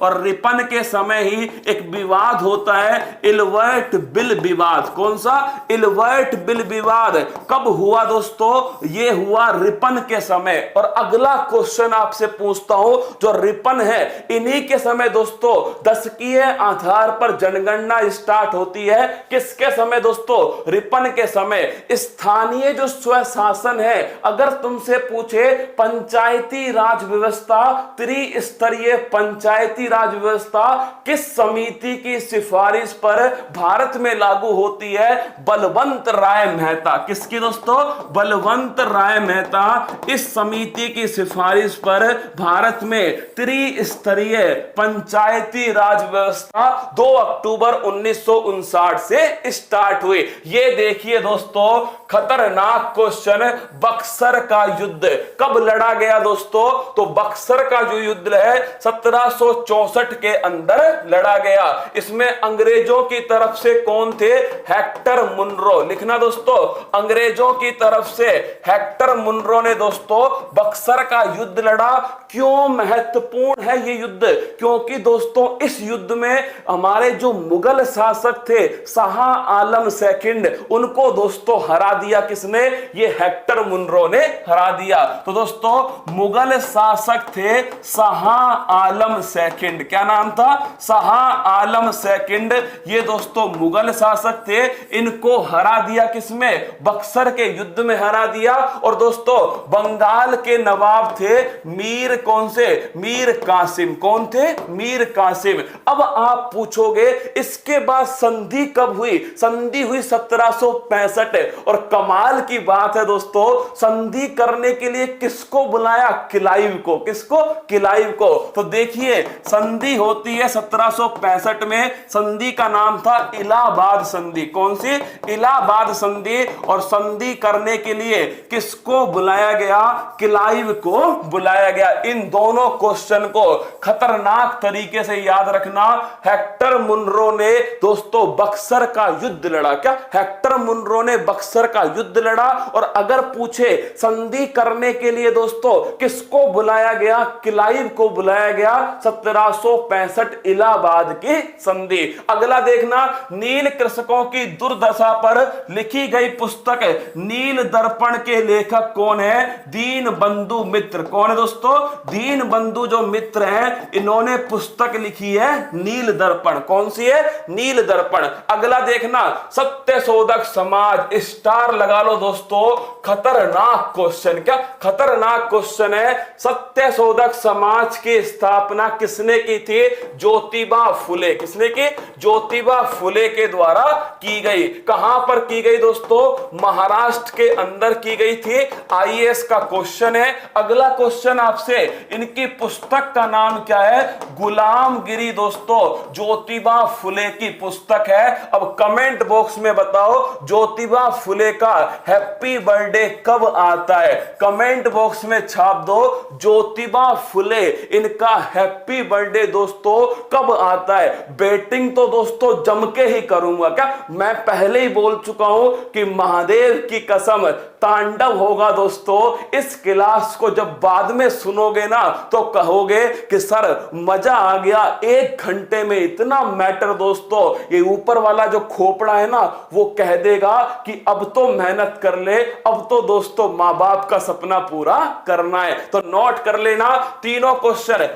A: और रिपन के समय ही एक विवाद होता है, इल्बर्ट बिल विवाद। कौन सा? इल्बर्ट बिल विवाद। कब हुआ दोस्तों? ये हुआ रिपन के समय। और अगला क्वेश्चन आपसे पूछता हूं, जो रिपन है इन्हीं के समय दोस्तों दशकीय आधार पर जनगणना स्टार्ट होती है। किसके समय दोस्तों? रिपन के समय। स्थानीय जो स्वशासन है, अगर तुमसे पूछे पंचायती राज व्यवस्था, त्रिस्तरीय पंचायती राज व्यवस्था किस समिति की सिफारिश पर भारत में लागू होती है? बलवंत राय मेहता। किसकी दोस्तों? बलवंत राय मेहता। इस समिति की सिफारिश पर भारत में त्रिस्तरीय पंचायती राज व्यवस्था 2 अक्टूबर 1959 से स्टार्ट हुई। ये देखिए दोस्तों खतरनाक क्वेश्चन, बक्सर का युद्ध कब लड़ा गया दोस्तों? तो बक्सर का जो युद्ध है 1764 के अंदर लड़ा गया। इसमें अंग्रेजों की तरफ से कौन थे? Hector Munro. लिखना दोस्तों, अंग्रेजों की तरफ से हेक्टर मुनरो ने दोस्तों बक्सर का युद्ध लड़ा। क्यों महत्वपूर्ण है ये युद्ध? क्योंकि दोस्तों इस युद्ध में हमारे जो मुगल शासक थे शाह आलम सेकंड, उनको दोस्तों हरा दिया। किसने? ये हेक्टर मुनरो ने हरा दिया। तो दोस्तों मुगल शासक थे शाह आलम सेकंड। क्या नाम था? शाह आलम सेकंड। ये दोस्तों मुगल शासक थे, इनको हरा दिया। किसमें? बक्सर के युद्ध में हरा दिया। और दोस्तों बंगाल के नवाब थे मीर, कौन से? मीर कासिम। कौन थे? मीर कासिम। अब आप पूछोगे इसके बाद संधि कब हुई? संधि हुई 1765। और कमाल की बात है दोस्तों, संधि करने के लिए किसको बुलाया? क्लाइव को। किसको? क्लाइव को। तो देखिए बताइए संधि होती है 1765 में, संधि का नाम था इलाहाबाद संधि। कौन सी? इलाहाबाद संधि। और संधि करने के लिए किसको बुलाया गया? क्लाइव को बुलाया गया। इन दोनों क्वेश्चन को खतरनाक तरीके से याद रखना। हेक्टर मुनरो ने दोस्तों बक्सर का युद्ध लड़ा। क्या? हेक्टर मुनरो ने बक्सर का युद्ध लड़ा। और अगर पूछे संधि करने के लिए दोस्तों किसको बुलाया गया? क्लाइव को बुलाया गया। 1765 इलाहाबाद की संधि। अगला देखना, नील कृषकों की दुर्दशा पर लिखी गई पुस्तक नील दर्पण के लेखक कौन है? दीन बंधु मित्र। कौन है दोस्तों? दीन बंधु जो मित्र हैं, इन्होंने पुस्तक लिखी है नील दर्पण। कौन सी है? नील दर्पण। अगला देखना, सत्य शोधक समाज, स्टार लगा लो दोस्तों। खतरनाक क्वेश्चन। क्या? खतरनाक क्वेश्चन है। सत्य शोधक समाज की स्थापना किसने की थी? ज्योतिबा फुले। किसने की? ज्योतिबा फुले के द्वारा की गई। कहां पर की गई दोस्तों? महाराष्ट्र के अंदर की गई थी। आईएएस का क्वेश्चन है। अगला क्वेश्चन आपसे, इनकी पुस्तक का नाम क्या है? गुलामगिरी दोस्तों, ज्योतिबा फुले की पुस्तक है। अब कमेंट बॉक्स में बताओ ज्योतिबा फुले का हैप्पी बर्थडे कब आता है? कमेंट बॉक्स में छाप दो ज्योतिबा फुले, इनका हैप्पी बर्थडे दोस्तों कब आता है। बेटिंग तो दोस्तों जम के ही करूंगा। क्या? मैं पहले ही बोल चुका हूं कि महादेव की कसम तांडव होगा दोस्तों। इस क्लास को जब बाद में सुनोगे ना तो कहोगे कि सर मजा आ गया, 1 घंटे में इतना मैटर दोस्तों। ये ऊपर वाला जो खोपड़ा है ना वो कह देगा कि अब तो मेहनत कर ले, अब तो दोस्तों मां बाप का सपना पूरा करना है। तो नोट कर लेना तीनों क्वेश्चन।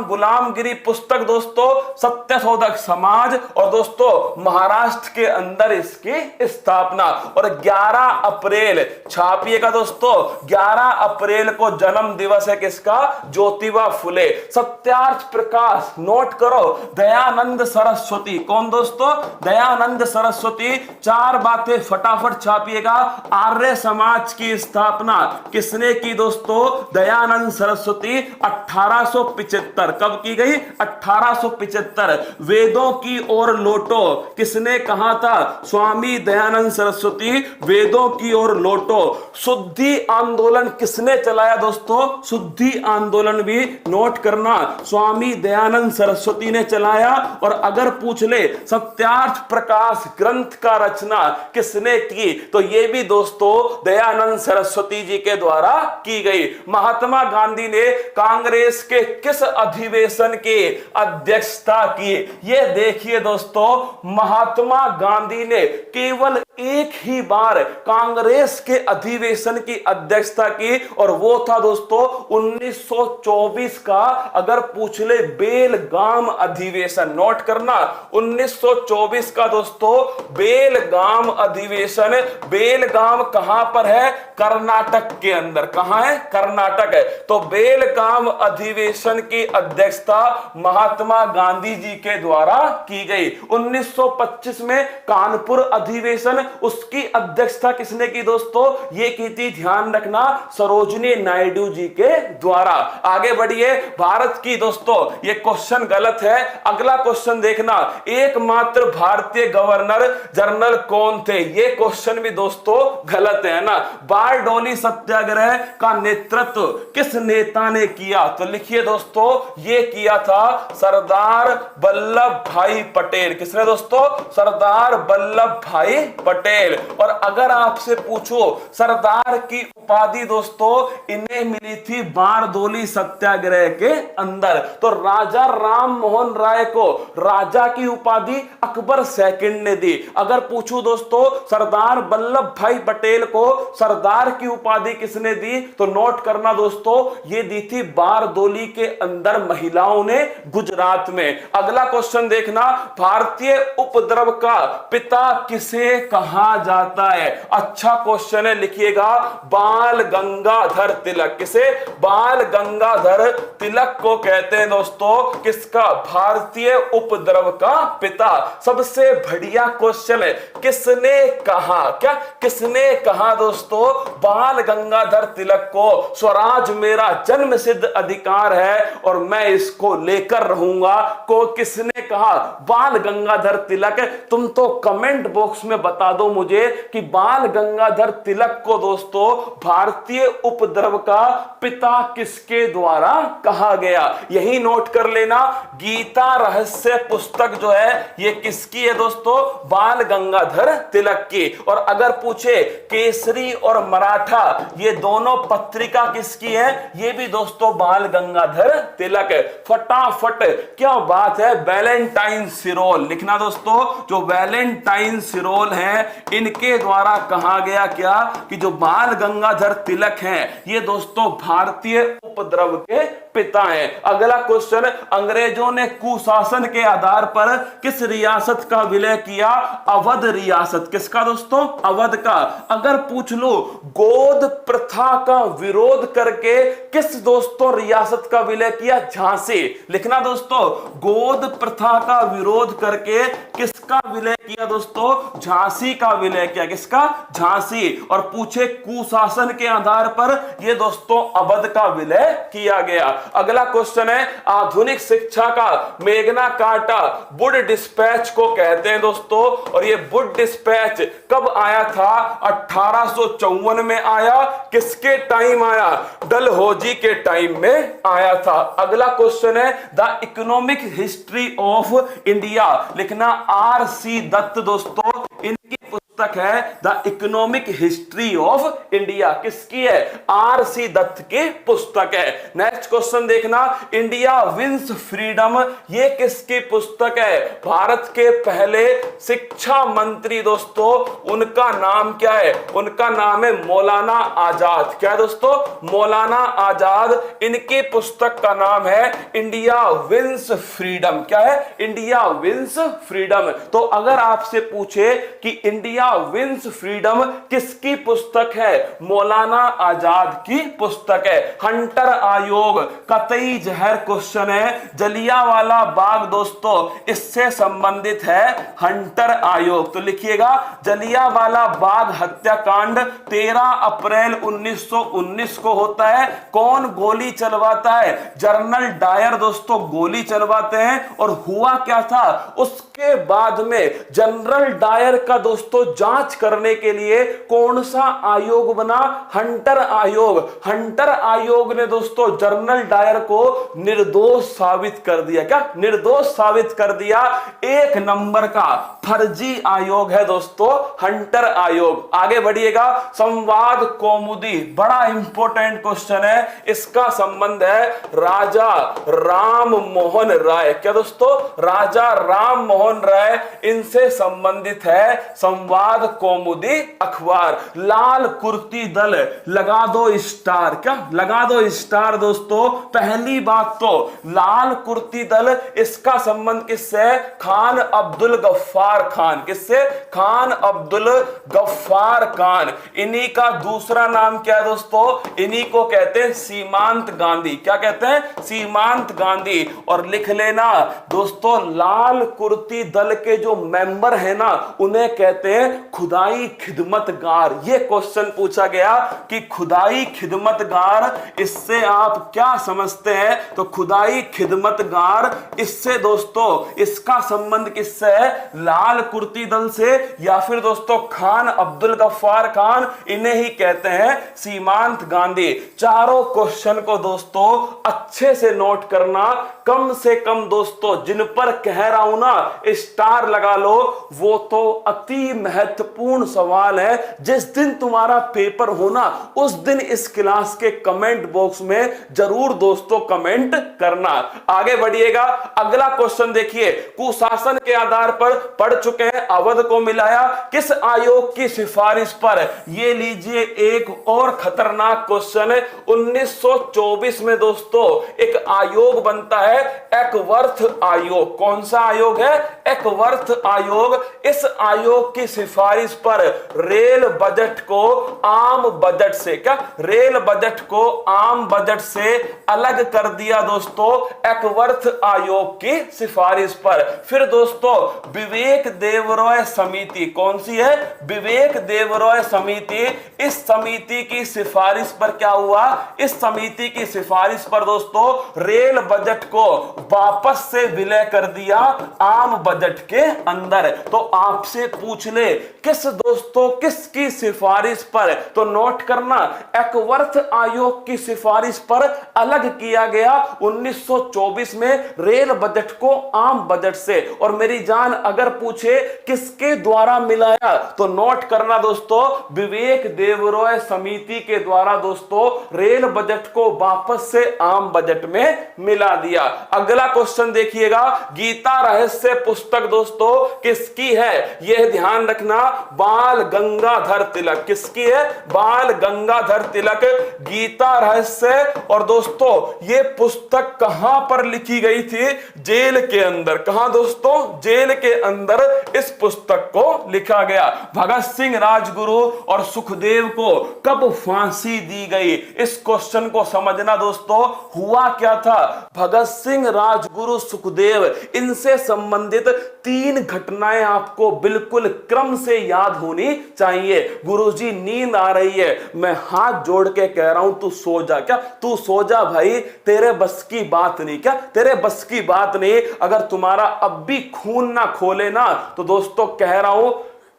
A: गुलामगिरी पुस्तक दोस्तों, सत्य शोधक समाज, और दोस्तों महाराष्ट्र के अंदर इसकी स्थापना। और 11 अप्रैल छापिएगा दोस्तों, 11 अप्रैल को जन्म दिवस है किसका? ज्योतिबा फुले। सत्यार्थ प्रकाश नोट करो, दयानंद सरस्वती। कौन दोस्तों? दयानंद सरस्वती। 4 बातें फटाफट छापिएगा। आर्य समाज की स्थापना किसने की दोस्तों? दयानंद सरस्वती। 1875 कब की गई? 1875। वेदों की ओर लौटो किसने कहा था? स्वामी दयानंद सरस्वती। वेदों की ओर लौटो। शुद्धि आंदोलन किसने चलाया दोस्तों? शुद्धि आंदोलन भी नोट करना, स्वामी दयानंद सरस्वती ने चलाया। और अगर पूछ ले सत्यार्थ प्रकाश ग्रंथ का रचना किसने की, तो यह भी दोस्तों दयानंद सरस्वती जी के द्वारा की गई। महात्मा गांधी ने कांग्रेस के किस अधिवेशन की अध्यक्षता की? यह देखिए दोस्तों, महात्मा गांधी ने केवल एक ही बार कांग्रेस के अधिवेशन की अध्यक्षता की, और वो था दोस्तों 1924 का। अगर पूछ ले बेलगाम अधिवेशन, नोट करना 1924 का दोस्तों बेलगाम अधिवेशन। बेलगाम कहां पर है? कर्नाटक के अंदर। कहां है? कर्नाटक है। तो बेलगाम अधिवेशन की अध्यक्षता महात्मा गांधी जी के द्वारा की गई। 1925 में कानपुर अधिवेशन, उसकी अध्यक्षता किसने की दोस्तों? ये की थी, ध्यान रखना, सरोजिनी नायडू जी के द्वारा। आगे बढ़िए। भारत की दोस्तों ये क्वेश्चन गलत है। अगला क्वेश्चन देखना, एकमात्र भारतीय गवर्नर जनरल कौन थे? ये क्वेश्चन भी दोस्तों गलत है ना। बारडोली सत्याग्रह का नेतृत्व किस नेता ने किया? तो लिखिए दोस्तों, ये किया था सरदार वल्लभ भाई पटेल। किसने दोस्तों? सरदार वल्लभ भाई पटेल। और अगर आपसे पूछो सरदार की उपाधि दोस्तों इन्हें मिली थी बारडोली सत्याग्रह के अंदर। तो राजा राम मोहन राय को राजा की उपाधि अकबर सेकंड ने दी। अगर पूछूं दोस्तों सरदार वल्लभ भाई पटेल को सरदार की उपाधि किसने दी, तो नोट करना दोस्तों ये दी थी बारडोली के अंदर महिलाओं ने, गुजरात में। अगला क्वेश्चन देखना, भारतीय उपद्रव का पिता किसे कहा कहा जाता है? अच्छा क्वेश्चन है, लिखिएगा बाल गंगाधर तिलक। किसे? बाल गंगाधर तिलक को कहते हैं दोस्तों किसका? भारतीय उपद्रव का पिता। सबसे बढ़िया क्वेश्चन है, किसने कहा? क्या किसने कहा दोस्तों बाल गंगाधर तिलक को स्वराज मेरा जन्म सिद्ध अधिकार है और मैं इसको लेकर रहूंगा? को किसने कहा? बाल गंगाधर तिलक। तुम तो कमेंट बॉक्स में बता दो मुझे कि बाल गंगाधर तिलक को दोस्तों भारतीय उपद्रव का पिता किसके द्वारा कहा गया। यही नोट कर लेना। गीता रहस्य पुस्तक जो है ये किसकी है दोस्तों? बाल गंगाधर तिलक की। और अगर पूछे केसरी और मराठा ये दोनों पत्रिका किसकी है? ये भी दोस्तों बाल गंगाधर तिलक है। फटाफट क्या बात है, वैलेंटाइन सिरोल लिखना दोस्तों। जो वैलेंटाइन सिरोल हैं इनके द्वारा कहा गया क्या कि जो बाल गंगाधर तिलक हैं ये दोस्तों भारतीय उपद्रव के पिता हैं। अगला क्वेश्चन, अंग्रेजों ने कुशासन के आधार पर किस रियासत का विलय किया? अवध रियासत। किसका दोस्तों? अवध का। अगर पूछ लो गोद प्रथा का विरोध करके किस दोस्तों रियासत का विलय किया? झांसी। लिखना दोस्तों, गोद प्रथा का विरोध करके किसका विलय किया दोस्तों? झांसी का विलय किया। किसका? झांसी। और पूछे कुशासन के आधार पर यह दोस्तों अवध का विलय किया गया। अगला क्वेश्चन है, आधुनिक शिक्षा का मेगना कार्टा वुड डिस्पैच को कहते हैं दोस्तों। और ये वुड डिस्पैच कब आया था? 1854 में आया। किसके टाइम आया? डलहौजी के टाइम में आया था। अगला क्वेश्चन है, the economic history of India. लिखना आर.सी. दत्त दोस्तों, इनकी पुस्तक है the economic history of India. किसकी है? आर.सी. दत्त की पुस्तक है। नेक्स्ट क्वेश्चन देखना, इंडिया विंस फ्रीडम ये किसकी पुस्तक है? भारत के पहले शिक्षा मंत्री दोस्तों, उनका नाम क्या है? उनका नाम है मौलाना आजाद। क्या दोस्तों? मौलाना आजाद। इनकी पुस्तक का नाम है इंडिया विंस फ्रीडम। क्या है? India wins freedom. तो अगर आपसे पूछे कि इंडिया विंस फ्रीडम किसकी पुस्तक है? मौलाना आजाद की पुस्तक है। हंटर आयोग कतई जहर क्वेश्चन है। जलियांवाला बाग दोस्तों इससे संबंधित है हंटर आयोग। तो लिखिएगा जलियांवाला बाग हत्याकांड 13 अप्रैल 1919 को होता है। कौन गोली चलवाता है? जनरल डायर दोस्तों गोली चलवाते हैं। और हुआ क्या था उसके बाद में? जनरल डायर का दोस्तों जांच करने के लिए कौन सा आयोग बना? हंटर आयोग। हंटर आयोग ने दोस्तों जनरल डायर को निर्दोष साबित कर दिया। क्या? निर्दोष साबित कर दिया। 1 नंबर का फर्जी आयोग है दोस्तों हंटर आयोग। आगे बढ़िएगा, संवाद कौमुदी बड़ा इंपॉर्टेंट क्वेश्चन है। इसका संबंध है राजा राम मोहन राय। क्या दोस्तों? राजा राम मोहन राय इनसे संबंधित है संवाद कौमुदी अखबार। लाल कुर्ती दल लगा दो स्टार। क्या? लगा दो स्टार दोस्तों। पहली बात तो लाल कुर्ती दल इसका संबंध किससे? खान अब्दुल गफ्फार खान। किससे? खान अब्दुल गफ्फार खान। इन्हीं का दूसरा नाम क्या है दोस्तों? इन्हीं को कहते हैं सीमांत गांधी। क्या कहते हैं? सीमांत गांधी। और लिख लेना दोस्तों लाल कुर्ती दल के जो मेंबर है ना उन्हें कहते हैं खुदाई खिदमतगार। ये क्वेश्चन पूछा गया कि खुदाई खिदमतगार, इससे आप क्या समझते हैं? तो खुदाई खिदमतगार इससे दोस्तों इसका संबंध किससे है? लाल कुर्ती दल से या फिर दोस्तों खान अब्दुल गफ्फार खान, इन्हें ही कहते हैं सीमांत गांधी। चारों क्वेश्चन को दोस्तों अच्छे से नोट करना। कम से कम दोस्तों जिन पर कह रहा हूं ना स्टार लगा लो, वो तो अति महत्वपूर्ण सवाल है। जिस दिन तुम्हारा पेपर होना उस दिन इस क्लास के कमेंट बॉक्स में जरूर दोस्तों कमेंट करना। आगे बढ़िएगा, अगला क्वेश्चन देखिए। कुशासन के आधार पर पढ़ चुके हैं, अवध को मिलाया। किस आयोग की सिफारिश पर? ये लीजिए एक और खतरनाक क्वेश्चन है। 1924 में दोस्तों एक आयोग बनता है एकवर्थ आयोग। कौन सा आयोग है? एकवर्थ आयोग। इस आयोग की सिफारिश पर रेल बजट को आम बजट से, क्या रेल बजट को आम बजट से अलग कर दिया दोस्तों, एकवर्थ आयोग की सिफारिश पर। फिर दोस्तों विवेक देवरॉय समिति, कौन सी है? विवेक देवरॉय समिति। इस समिति की सिफारिश पर क्या हुआ? इस समिति की सिफारिश पर दोस्तों रेल बजट को वापस से विलय कर दिया आम बजट के अंदर। तो आपसे पूछ ले किसकी सिफारिश पर, तो नोट करना, एकवर्थ आयोग की सिफारिश पर अलग किया गया 1924 में रेल बजट को आम बजट से। और मेरी जान अगर पूछे किसके द्वारा मिलाया, तो नोट करना दोस्तों, विवेक देवरॉय समिति के द्वारा दोस्तों रेल बजट को वापस से आम बजट में मिला दिया। अगला क्वेश्चन देखिएगा, गीता रहस्य पुस्तक दोस्तों किसकी है? यह ध्यान रखना, बाल गंगाधर तिलक। किसकी है? बाल गंगाधर तिलक गीता रहस्य। और दोस्तों यह पुस्तक कहां पर लिखी गई थी? जेल के अंदर। कहां दोस्तों? जेल के अंदर इस पुस्तक को लिखा गया। भगत सिंह राजगुरु और सुखदेव को कब फांसी दी गई? इस क्वेश्चन को समझना दोस्तों, हुआ क्या था? भगत सिंह राजगुरु सुखदेव, इनसे संबंधित 3 घटनाएं आपको बिल्कुल क्रम से याद होनी चाहिए। गुरुजी नींद आ रही है, मैं हाथ जोड़ के कह रहा हूं तू सो जा। क्या तू सो जा भाई, तेरे बस की बात नहीं। क्या तेरे बस की बात नहीं? अगर तुम्हारा अब भी खून ना खोले ना, तो दोस्तों कह रहा हूं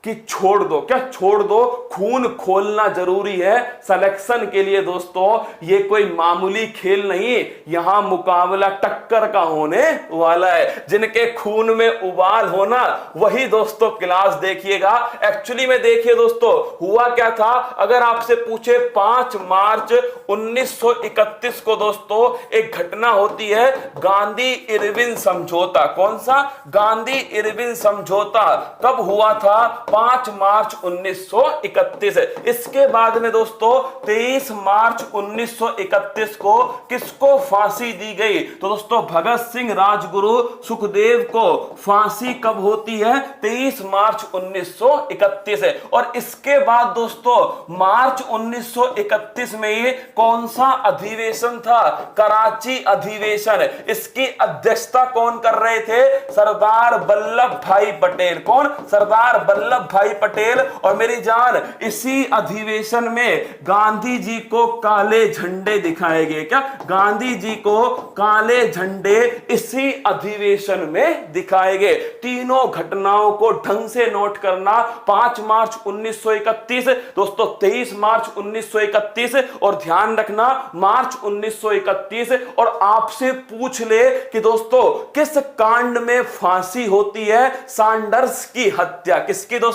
A: कि छोड़ दो। क्या छोड़ दो? खून खोलना जरूरी है सिलेक्शन के लिए दोस्तों। ये कोई मामूली खेल नहीं, यहां मुकाबला टक्कर का होने वाला है। जिनके खून में उबाल होना वही दोस्तों क्लास देखिएगा। एक्चुअली में देखिए दोस्तों, हुआ क्या था, अगर आपसे पूछे 5 मार्च 1931 को दोस्तों एक घटना होती है, गांधी इरविन समझौता। कौन सा? गांधी इरविन समझौता कब हुआ था? 5 मार्च 1931। इसके बाद में दोस्तों 23 मार्च 1931 को किसको फांसी दी गई? तो दोस्तों भगत सिंह राजगुरु सुखदेव को फांसी कब होती है? 23 मार्च 1931। और इसके बाद दोस्तों मार्च 1931 में ये कौन सा अधिवेशन था? कराची अधिवेशन। इसकी अध्यक्षता कौन कर रहे थे? सरदार वल्लभ भाई पटेल। कौन? सरदार वल्लभ भाई पटेल। और मेरी जान इसी अधिवेशन में गांधी जी को काले झंडे दिखाए गए। क्या गांधी जी को काले झंडे इसी अधिवेशन में दिखाए गए? तीनों घटनाओं को ढंग से नोट करना। 5 मार्च 1931 दोस्तों, 23 मार्च 1931 और ध्यान रखना मार्च 1931। और आपसे पूछ ले कि दोस्तों किस कांड में फांसी होती है? सैंडर्स की हत्या। किसकी दोस्तों?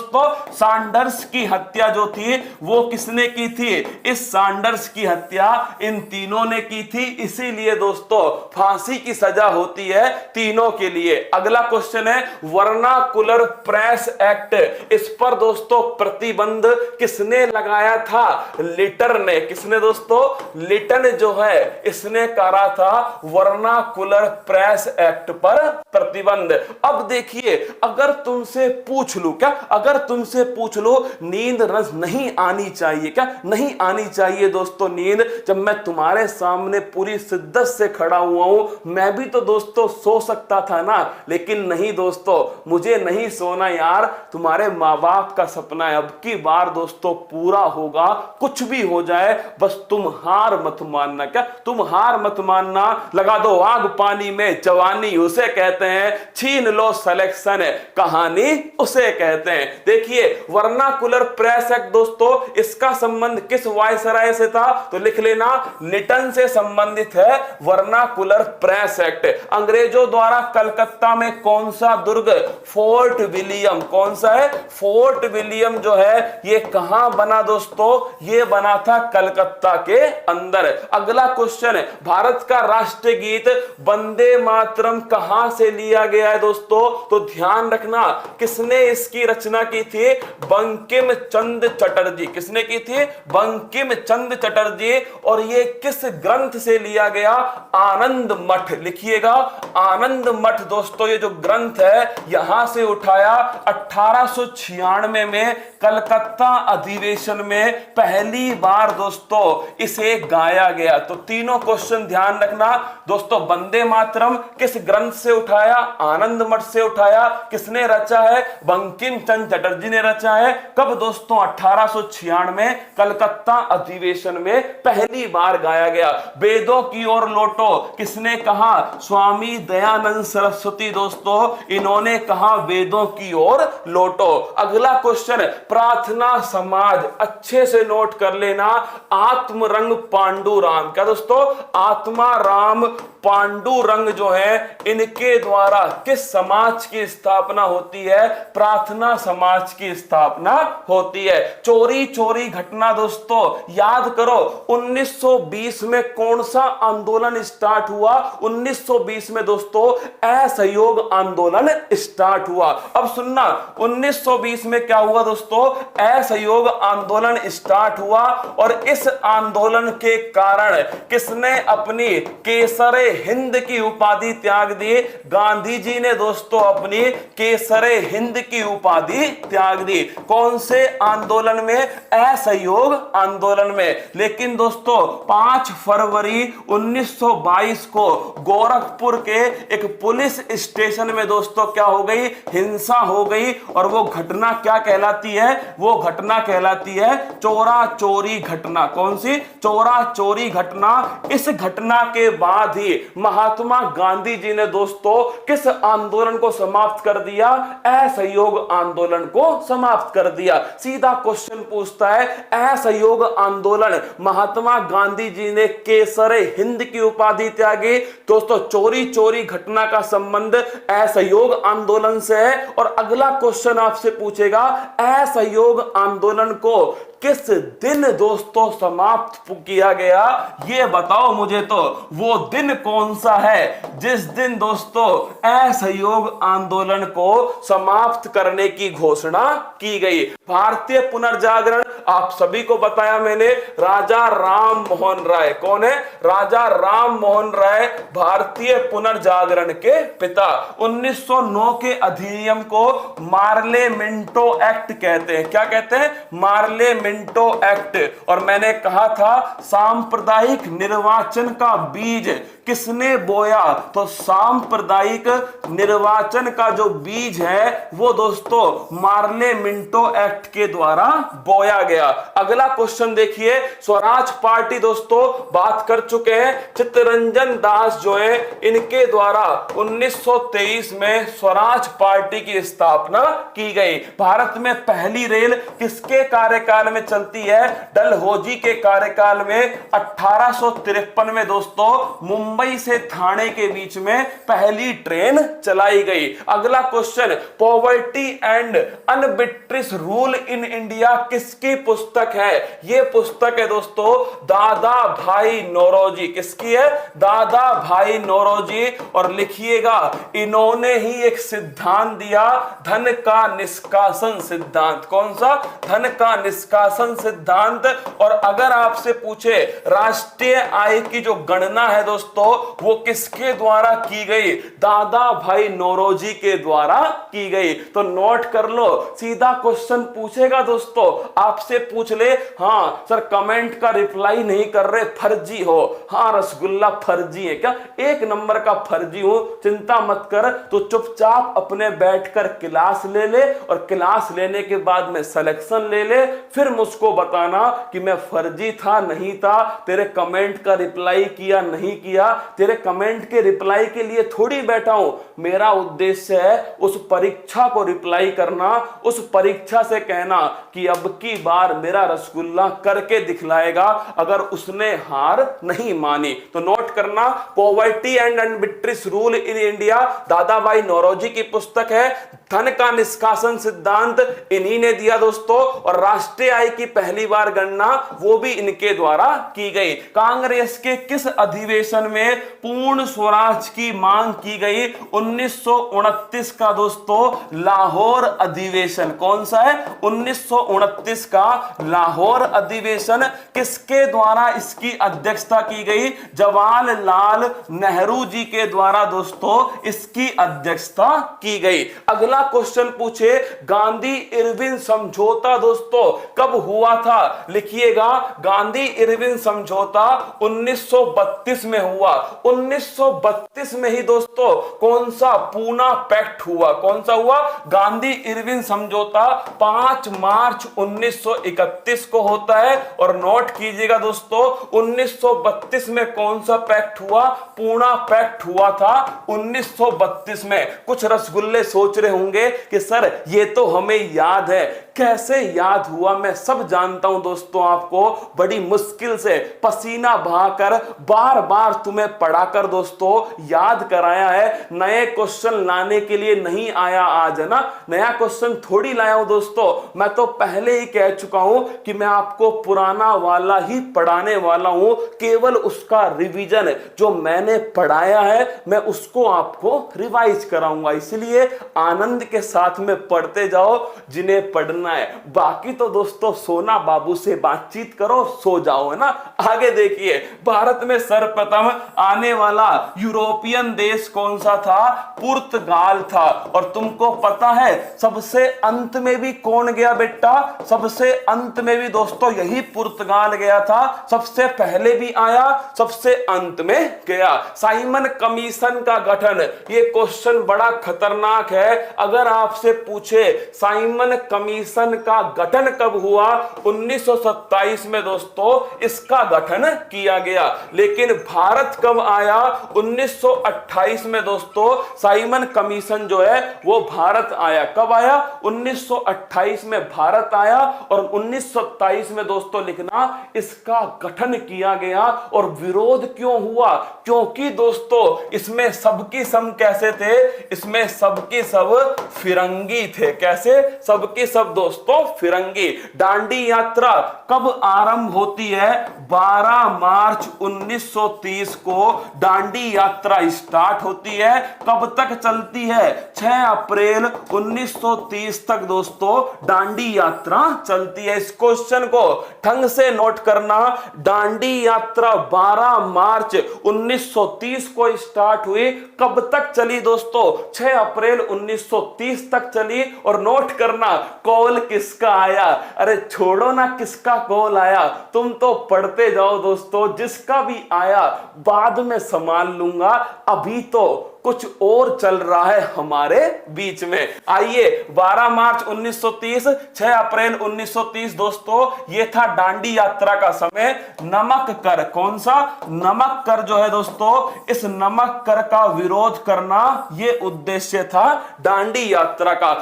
A: सैंडर्स की हत्या जो थी वो किसने की थी? इस सैंडर्स की हत्या इन तीनों ने की थी। इसीलिए दोस्तों फांसी की सजा होती है तीनों के लिए। अगला क्वेश्चन है वर्नाकुलर प्रेस एक्ट। इस पर दोस्तों प्रतिबंध किसने लगाया था? लिटन ने। किसने दोस्तों? लिटन जो है इसने करा था वर्नाकुलर प्रेस एक्ट पर प्रतिबंध। अब देखिए, अगर तुमसे पूछ लूं, क्या अगर तुमसे पूछ लो नींद रस नहीं आनी चाहिए? क्या नहीं आनी चाहिए दोस्तों नींद? जब मैं तुम्हारे सामने पूरी शिद्दत से खड़ा हुआ हूं, मैं भी तो दोस्तों सो सकता था ना, लेकिन नहीं दोस्तों, मुझे नहीं सोना यार। तुम्हारे माँ बाप का सपना है, अब की बार दोस्तों पूरा होगा, कुछ भी हो जाए, बस तुम हार मत मानना। क्या तुम हार मत मानना। लगा दो आग पानी में जवानी उसे कहते हैं, छीन लो सिलेक्शन कहानी उसे कहते हैं। देखिए वर्नाकुलर प्रेस एक्ट दोस्तों, इसका संबंध किस वायसराय से था? तो लिख लेना लिटन से संबंधित है वर्नाकुलर प्रेस एक्ट। अंग्रेजों द्वारा कलकत्ता में कौन सा दुर्ग? Fort William. कौन सा है? फोर्ट विलियम जो है ये कहां बना दोस्तों? ये बना था कलकत्ता के अंदर। अगला क्वेश्चन है, भारत का राष्ट्रीय गीत वंदे मातरम कहां से लिया गया है दोस्तों? तो ध्यान रखना किसने इसकी रचना की थी? बंकिम चंद्र चटर्जी। किसने की थी? बंकिम चंद्र चटर्जी। और ये किस ग्रंथ से लिया गया? आनंद मठ। लिखिएगा, आनंद मठ दोस्तों, ये जो ग्रंथ है यहां से उठाया। 1896 में कलकत्ता अधिवेशन में पहली बार दोस्तों इसे गाया गया। तो तीनों क्वेश्चन ध्यान रखना दोस्तों। वंदे मातरम किस ग्रंथ से उठाया? आनंद मठ से उठाया। किसने रचा है? बंकिम चंद्र चटर्जी ने रचा है। कब दोस्तों? 1896 में कलकत्ता अधिवेशन में पहली बार गाया गया। वेदों की ओर लौटो किसने कहा? स्वामी दयानंद सरस्वती दोस्तों, इन्होंने कहा वेदों की ओर लौटो। अगला क्वेश्चन, प्रार्थना समाज, अच्छे से नोट कर लेना। आत्मरंग पांडुराम, क्या दोस्तों? आत्मा राम पांडुरंग जो है, इनके द्वारा किस समाज की स्थापना होती है? प्रार्थना समाज की स्थापना होती है। चोरी चोरी घटना दोस्तों याद करो, 1920 में कौन सा आंदोलन स्टार्ट हुआ? 1920 में दोस्तों असहयोग आंदोलन स्टार्ट हुआ। अब सुनना, 1920 में क्या हुआ दोस्तों? असहयोग आंदोलन स्टार्ट हुआ। और इस आंदोलन के कारण किसने अपनी केसरे हिंद की उपाधि त्याग दी? गांधी जी ने दोस्तों अपनी केसरे हिंद की उपाधि त्याग दी। कौन से आंदोलन में? असहयोग आंदोलन में। लेकिन दोस्तों 5 फरवरी 1922 को गोरखपुर के एक पुलिस स्टेशन में दोस्तों क्या हो गई? हिंसा हो गई। और वो घटना क्या कहलाती है? वो घटना कहलाती है चोरा चोरी घटना। कौन सी? चोरा चोरी घटना। इस घटना के बाद ही महात्मा गांधी जी ने दोस्तों किस आंदोलन को समाप्त कर दिया? असहयोग आंदोलन को समाप्त कर दिया। सीधा क्वेश्चन पूछता है, असहयोग आंदोलन, महात्मा गांधी जी ने केसरे हिंद की उपाधि त्यागी। दोस्तों चोरी चोरी घटना का संबंध असहयोग आंदोलन से है। और अगला क्वेश्चन आपसे पूछेगा, असहयोग आंदोलन को किस दिन दोस्तों समाप्त किया गया? ये बताओ मुझे तो, वो दिन कौन सा है जिस दिन दोस्तों असहयोग आंदोलन को समाप्त करने की घोषणा की गई? भारतीय पुनर्जागरण आप सभी को बताया मैंने, राजा राम मोहन राय। कौन है? राजा राम मोहन राय भारतीय पुनर्जागरण के पिता। 1909 के अधिनियम को मार्ले मिंटो एक्ट कहते हैं। क्या कहते हैं? Morley Minto act. और मैंने कहा था सांप्रदायिक निर्वाचन का बीज किसने बोया? तो सांप्रदायिक निर्वाचन का जो बीज है वो दोस्तों मार्ले मिंटो एक्ट के द्वारा बोया गया। अगला क्वेश्चन देखिए, स्वराज पार्टी दोस्तों बात कर चुके हैं। चित्तरंजन दास जो है, इनके द्वारा 1923 में स्वराज पार्टी की स्थापना की गई। भारत में पहली रेल किसके कार्यकाल में चलती है? डलहौजी के कार्यकाल में। 1853 में दोस्तों मुंबई से ठाणे के बीच में पहली ट्रेन चलाई गई। अगला question, poverty and unBritish rule in India किसकी पुस्तक है? यह पुस्तक है दोस्तों दादा भाई नौरोजी। किसकी है? दादा भाई नौरोजी। और लिखिएगा, इन्होंने ही एक सिद्धांत दिया, धन का निष्कासन सिद्धांत। कौन सा? धन का निष्कासन सिद्धांत। और अगर आपसे पूछे राष्ट्रीय आय की जो गणना है दोस्तों वो किसके द्वारा की गई? दादा भाई नौरोजी के द्वारा की गई। तो नोट कर लो, सीधा क्वेश्चन पूछेगा दोस्तों, आपसे पूछ ले, हाँ सर कमेंट का रिप्लाई नहीं कर रहे, फर्जी हो। हाँ रसगुल्ला फर्जी है क्या? 1 नंबर का फर्जी हूं, चिंता मत कर। तो चुपचाप अपने बैठकर क्लास ले ले और क्लास लेने के बाद में सिलेक्शन ले ले, फिर मुझको बताना कि मैं फर्जी था नहीं था, तेरे कमेंट का रिप्लाई किया नहीं किया। तेरे कमेंट के रिप्लाई के लिए थोड़ी बैठा हूं, मेरा उद्देश्य है उस परीक्षा को रिप्लाई करना, उस परीक्षा से कहना कि अब की बार मेरा रसगुल्ला करके दिखलाएगा, अगर उसने हार नहीं मानी। तो नोट करना, poverty and unBritish rule in India Dadabhai Naoroji की पुस्तक है। धन का निष्कासन सिद्धांत इन्हीं ने दिया दोस्तों। और राष्ट्रीय आय की पहली बार गणना वो भी इनके द्वारा की गई। कांग्रेस के किस अधिवेशन में में पूर्ण स्वराज की मांग की गई? 1929 का दोस्तों लाहौर अधिवेशन। कौन सा है? 1929 का लाहौर अधिवेशन। किसके द्वारा इसकी अध्यक्षता की गई? जवाहरलाल नेहरू जी के द्वारा दोस्तों इसकी अध्यक्षता की गई। अगला क्वेश्चन पूछे, गांधी इरविन समझौता दोस्तों कब हुआ था? लिखिएगा, गांधी इरविन समझौता 1932 में हुआ। 1932 में ही दोस्तों कौन सा पूना पैक्ट हुआ? कौन सा हुआ? गांधी इरविन समझौता 5 मार्च 1931 को होता है। और नोट कीजिएगा दोस्तों, 1932 में कौन सा पैक्ट हुआ? पूना पैक्ट हुआ था 1932 में। कुछ रसगुल्ले सोच रहे होंगे कि सर ये तो हमें याद है, कैसे याद हुआ? मैं सब जानता हूं दोस्तों, आपको बड़ी मुश्किल से पसीना बहाकर बार बार तुम्हें पढ़ाकर दोस्तों याद कराया है। नए क्वेश्चन लाने के लिए नहीं आया आज, है ना? नया क्वेश्चन थोड़ी लाया हूं दोस्तों, मैं तो पहले ही कह चुका हूं कि मैं आपको पुराना वाला ही पढ़ाने वाला हूं। केवल उसका रिवीजन जो मैंने पढ़ाया है मैं उसको आपको रिवाइज कराऊंगा। इसलिए आनंद के साथ में पढ़ते जाओ जिन्हें पढ़ना है। बाकी तो दोस्तों सोना बाबू से बातचीत करो, सो जाओ, है ना? आगे देखिए, भारत में सर्वप्रथम आने वाला यूरोपियन देश कौन सा था? पुर्तगाल था। और तुमको पता है सबसे अंत में भी कौन गया बेटा? सबसे अंत में भी दोस्तों यही पुर्तगाल गया था। सबसे पहले भी आया, सबसे अंत में गया। साइमन कमीशन का गठन, ये क्वेश्चन बड़ा खतरनाक है। अगर आपसे पूछे साइमन कमीशन का गठन कब हुआ? 1927 में दोस्तों इसका गठन किया गया। लेकिन भारत कब आया? 1928 में दोस्तों साइमन कमीशन जो है वो भारत आया। कब आया? 1928 में भारत आया। और 1927 में दोस्तों लिखना, इसका गठन किया गया। और विरोध क्यों हुआ? क्योंकि दोस्तों इसमें सबकी सब कैसे थे? इसमें सबकी सब फिरंगी थे। कैसे? सबकी सब दोस्तों फिरंगी। दांडी यात्रा कब आरंभ होती है? 12 मार्च 1930 को दांडी यात्रा स्टार्ट होती है। कब तक चलती है? 6 अप्रैल 1930 तक दोस्तों दांडी यात्रा चलती है। इस क्वेश्चन को ढंग से नोट करना। दांडी यात्रा 12 मार्च 1930 को स्टार्ट हुई। कब तक चली दोस्तों? 6 अप्रैल 1930 तक चली। और नोट करना कॉल किसका आया? अरे छोड़ो ना किसका कॉल आया, तुम तो पढ़ते जाओ दोस्तों। जिसका भी आया बाद में संभाल लूंगा, अभी तो कुछ और चल रहा है हमारे बीच में। आइए, 12 मार्च 1930, 6 अप्रैल 1930 दोस्तों ये था दांडी यात्रा का समय। नमक कर, कौन सा? नमक कर जो है दोस्तों, इस नमक कर का विरोध करना ये उद्देश्य था दांडी यात्रा का।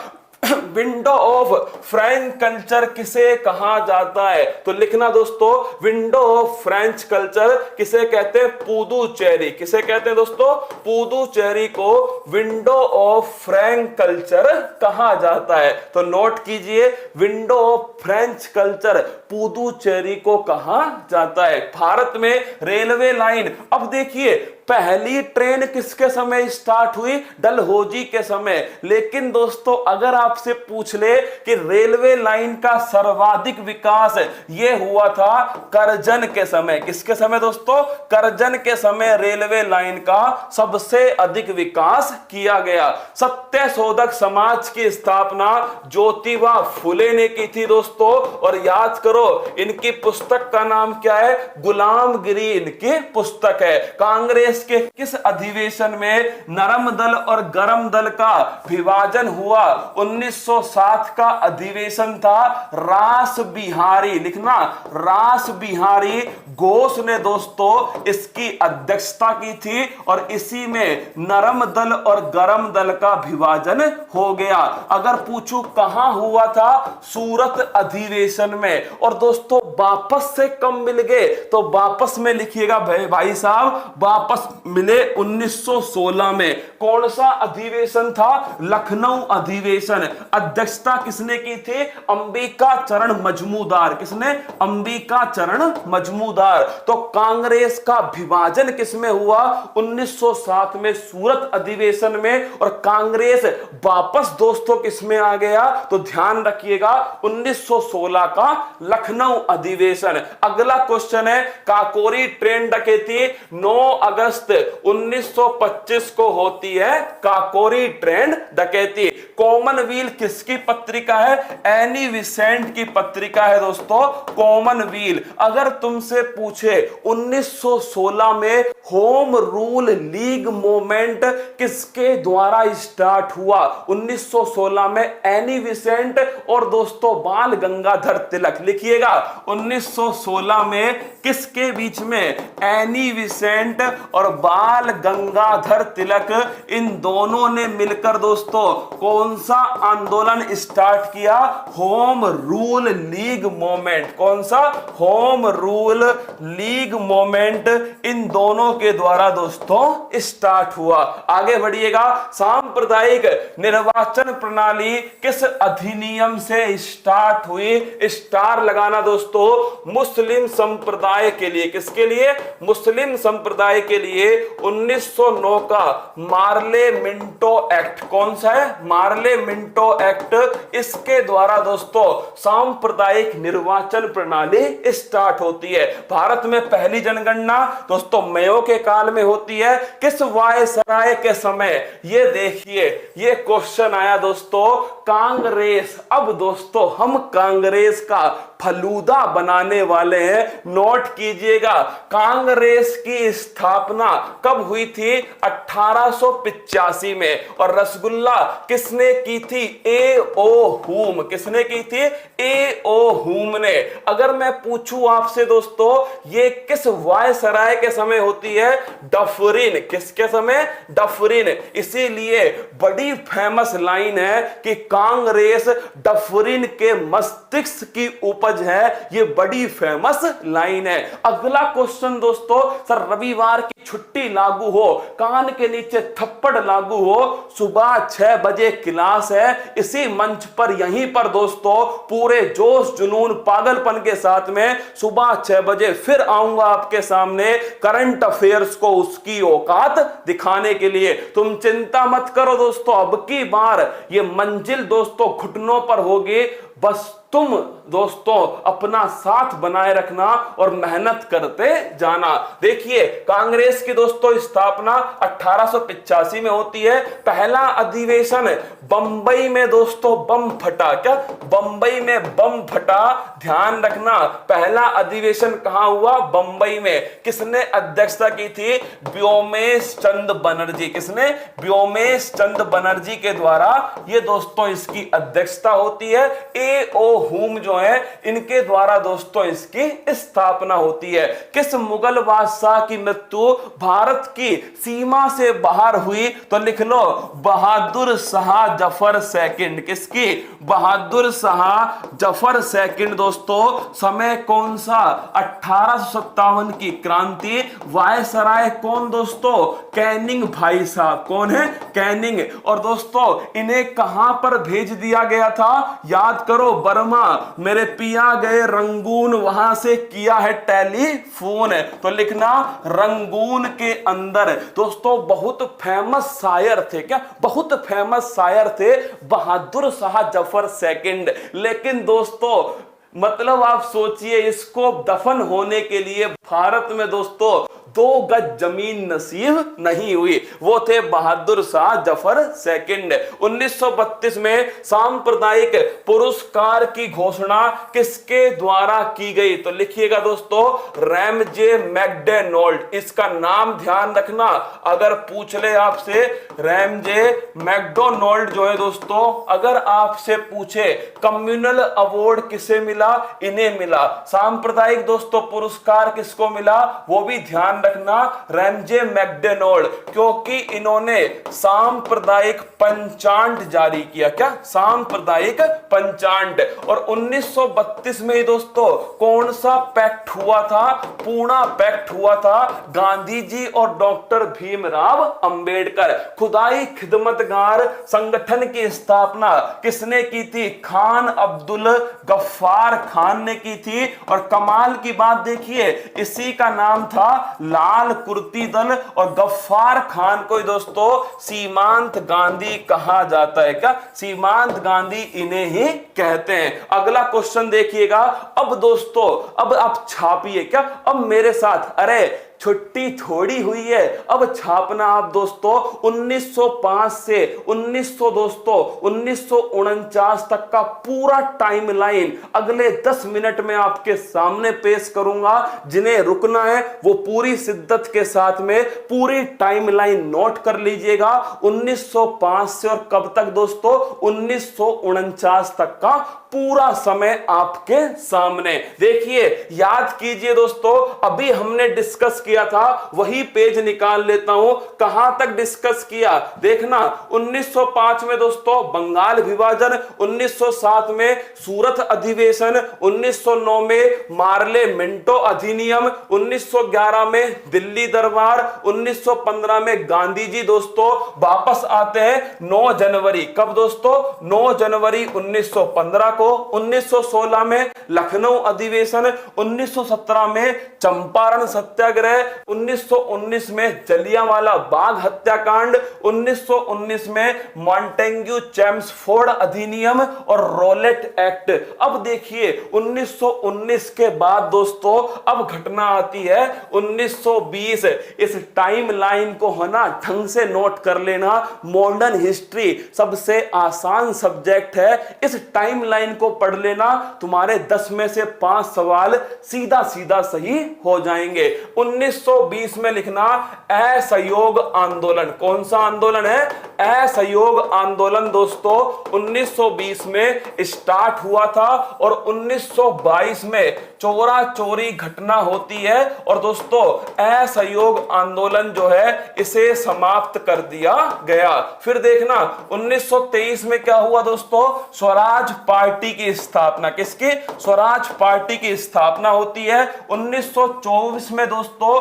A: विंडो ऑफ फ्रेंच कल्चर किसे कहा जाता है? तो लिखना दोस्तों, विंडो ऑफ फ्रेंच कल्चर किसे कहते हैं? पुदुचेरी। किसे कहते हैं दोस्तों? पुदुचेरी को विंडो ऑफ फ्रेंच कल्चर कहा जाता है। तो नोट कीजिए, window of French culture Puducherry को कहा जाता है। भारत में रेलवे लाइन, अब देखिए पहली ट्रेन किसके समय स्टार्ट हुई? डलहौजी के समय। लेकिन दोस्तों अगर आपसे पूछ ले कि रेलवे लाइन का सर्वाधिक विकास ये हुआ था करजन के समय। किसके समय दोस्तों? करजन के समय रेलवे लाइन का सबसे अधिक विकास किया गया। सत्य शोधक समाज की स्थापना ज्योतिबा फुले ने की थी दोस्तों। और याद करो इनकी पुस्तक का नाम क्या है? गुलामगिरी इनकी पुस्तक है। कांग्रेस के किस अधिवेशन में नरम दल और गरम दल का विभाजन हुआ? 1907 का अधिवेशन था। रास बिहारी, लिखना, रास बिहारी घोष ने दोस्तों इसकी अध्यक्षता की थी। और इसी में नरम दल और गरम दल का विभाजन हो गया। अगर पूछूं कहां हुआ था? सूरत अधिवेशन में। और दोस्तों वापस से कम मिल गए, तो वापस में लिखिएगा भाई साहब, वापस मिले 1916 में। कौन सा अधिवेशन था? लखनऊ अधिवेशन। अध्यक्षता किसने की थी? अंबिका चरण मजमूदार। किसने? अंबिका चरण मजमूदार। तो कांग्रेस का विभाजन किसमें हुआ? 1907 में सूरत अधिवेशन में। और कांग्रेस वापस दोस्तों किसमें आ गया? तो ध्यान रखिएगा 1916 का लखनऊ अधिवेशन। अगला क्वेश्चन है, काकोरी ट्रेन डकैती 9 अगस्त 1925 को होती है। काकोरी ट्रेन डकैती कॉमनवेल्थ किसकी पत्रिका है? एनी विसेंट की पत्रिका है दोस्तों, कॉमनवेल्थ। अगर तुमसे पूछे 1916 में होम रूल लीग मूवमेंट किसके द्वारा स्टार्ट हुआ? 1916 में एनी विसेंट और दोस्तों बाल गंगाधर तिलक। लिखिएगा 1916 में किसके बीच में? एनी विसेंट और बाल गंगाधर तिलक, इन दोनों ने मिलकर दोस्तों कौन सा आंदोलन स्टार्ट किया? Home rule league movement. कौन सा? Home rule league movement in दोनों के द्वारा दोस्तों स्टार्ट हुआ। आगे बढ़िएगा, सांप्रदायिक निर्वाचन प्रणाली किस अधिनियम से स्टार्ट हुई? स्टार लगाना दोस्तों, मुस्लिम संप्रदाय के लिए। किसके लिए? मुस्लिम संप्रदाय के लिए 1909 का मार्ले मिंटो एक्ट। कौन सा है? Morley Minto act. इसके द्वारा दोस्तों सांप्रदायिक निर्वाचन प्रणाली स्टार्ट होती है। भारत में पहली जनगणना दोस्तों मेयो के काल में होती है। किस वायसराय के समय? ये देखिए, ये क्वेश्चन आया दोस्तों, कांग्रेस। अब दोस्तों हम कांग्रेस का फलूदा बनाने वाले हैं, नोट कीजिएगा। कांग्रेस की स्थापना कब हुई थी? 1885 में। और रसगुल्ला किसने की थी? ए ओ हुम। किसने की थी? ए ओ हुम ने। अगर मैं पूछूं आपसे दोस्तों, ये किस वायसराय के समय होती है? डफरिन। किसके समय? डफरिन। इसीलिए बड़ी फेमस लाइन है कि कांग्रेस डफरिन के मस्तिष्क की उपज है। ये बड़ी फेमस लाइन है। अगला क्वेश्चन दोस्तों, सर रविवार की छुट्टी लागू हो, कान के नीचे थप्पड़ लागू हो, सुबह 6 बजे क्लास है, इसी मंच पर यहीं पर दोस्तों पूरे जोश जुनून पागलपन के साथ में सुबह 6 बजे फिर आऊंगा आपके सामने करंट अफेयर्स को उसकी औकात दिखाने के लिए। तुम चिंता मत करो दोस्तों, अब की बार ये मंजिल दोस्तों घुटनों पर होगी। बस तुम दोस्तों अपना साथ बनाए रखना और मेहनत करते जाना। देखिए कांग्रेस की दोस्तों स्थापना 1885 में होती है। पहला अधिवेशन बंबई में दोस्तों बम फटा। क्या? बंबई में बम फटा। ध्यान रखना, पहला अधिवेशन कहां हुआ? बंबई में। किसने अध्यक्षता की थी? व्योमेश चंद्र बनर्जी। किसने? व्योमेश चंद्र बनर्जी के द्वारा ये दोस्तों इसकी अध्यक्षता होती है। ए ओ हुम जो है इनके द्वारा दोस्तों इसकी स्थापना होती है। किस मुगल बादशाह की मृत्यु भारत की सीमा से बाहर हुई? तो लिख लो, बहादुर शाह जफर सेकंड। किसकी? बहादुर शाह जफर सेकंड दोस्तों। समय कौन सा? 1857 की क्रांति। वायसराय कौन दोस्तों? कैनिंग भाई साहब। कौन है? कैनिंग। और दोस्तों इन्हें कहां पर भेज दिया गया था? याद करो, बर्मा। मेरे पिया गए रंगून, वहां से किया है टेलीफोन। तो लिखना रंगून के अंदर। दोस्तों बहुत फेमस शायर थे। क्या? बहुत फेमस शायर थे बहादुर शाह जफर सेकंड। लेकिन दोस्तों मतलब आप सोचिए, इसको दफन होने के लिए भारत में दोस्तों 2 गज जमीन नसीब नहीं हुई। वो थे बहादुर शाह जफर सेकंड। 1932 में सांप्रदायिक पुरस्कार की घोषणा किसके द्वारा की गई? तो लिखिएगा दोस्तों, रैमजे मैकडोनाल्ड। इसका नाम ध्यान रखना, अगर पूछ ले आपसे रैमजे मैकडोनाल्ड जो है दोस्तों, अगर आपसे पूछे कम्युनल अवार्ड किसे मिला? इन्हें मिला। सांप्रदायिक दोस्तों पुरस्कार किसको किसको मिला वो भी ध्यान रखना, रैमजे मैकडोनाल्ड, क्योंकि इन्होंने सांप्रदायिक पंचांग जारी किया। क्या? सांप्रदायिक पंचांग। और 1932 में ही दोस्तों कौन सा पैक्ट हुआ था? पूना पैक्ट हुआ था। गांधी जी और डॉक्टर भीमराव अंबेडकर। खुदाई खिदमतगार संगठन की स्थापना किसने की थी? खान अब्दुल गफ्फार खान ने की थी। और कमाल की बात देखिए, इसी का नाम था लाल कुर्ती दल, और गफ्फार खान को दोस्तों सीमांत गांधी कहा जाता है। क्या? सीमांत गांधी इन्हें ही कहते हैं। अगला क्वेश्चन देखिएगा। अब दोस्तों अब आप छापिए। क्या? अब मेरे साथ, अरे छुट्टी थोड़ी हुई है, अब छापना आप दोस्तों 1905 से 1949 तक का पूरा टाइमलाइन अगले 10 मिनट में आपके सामने पेश करूंगा। जिन्हें रुकना है वो पूरी शिद्दत के साथ में पूरी टाइमलाइन नोट कर लीजिएगा। 1905 से और कब तक दोस्तों? 1949 तक का पूरा समय आपके सामने। देखिए, याद कीजिए दोस्तों, अभी हमने डिस्कस किया था वही पेज निकाल लेता हूं। कहां तक डिस्कस किया देखना। 1905 में दोस्तों बंगाल विभाजन, 1907 में सूरत अधिवेशन, 1909 में मार्ले मिंटो अधिनियम, 1911 में दिल्ली दरबार, 1915 में गांधी जी दोस्तों वापस आते हैं 9 जनवरी। कब दोस्तों? 9 जनवरी 1915 को। 1916 में लखनऊ अधिवेशन, 1917 में चंपारण सत्याग्रह, 1919 में जलियांवाला बाग हत्याकांड, 1919 में मॉन्टेग्यू चेम्सफोर्ड अधिनियम और रोलेट एक्ट। अब देखिए 1919 के बाद दोस्तों अब घटना आती है 1920। इस टाइम लाइन को है ना ढंग से नोट कर लेना। मॉडर्न हिस्ट्री सबसे आसान सब्जेक्ट है। इस टाइम लाइन को पढ़ लेना, तुम्हारे 10 में से 5 सवाल सीधा सीधा सही हो जाएंगे। 1920 में लिखना असहयोग आंदोलन। कौन सा आंदोलन है? असहयोग आंदोलन दोस्तों 1920 में स्टार्ट हुआ था और 1922 में चोरा चोरी घटना होती है और दोस्तों असहयोग आंदोलन जो है इसे समाप्त कर दिया गया। फिर देखना 1923 में क्या हुआ दोस्तों? स्वराज पार्टी की स्थापना। किसकी? स्वराज पार्टी की स्थापना होती है। 1924 में दोस्तों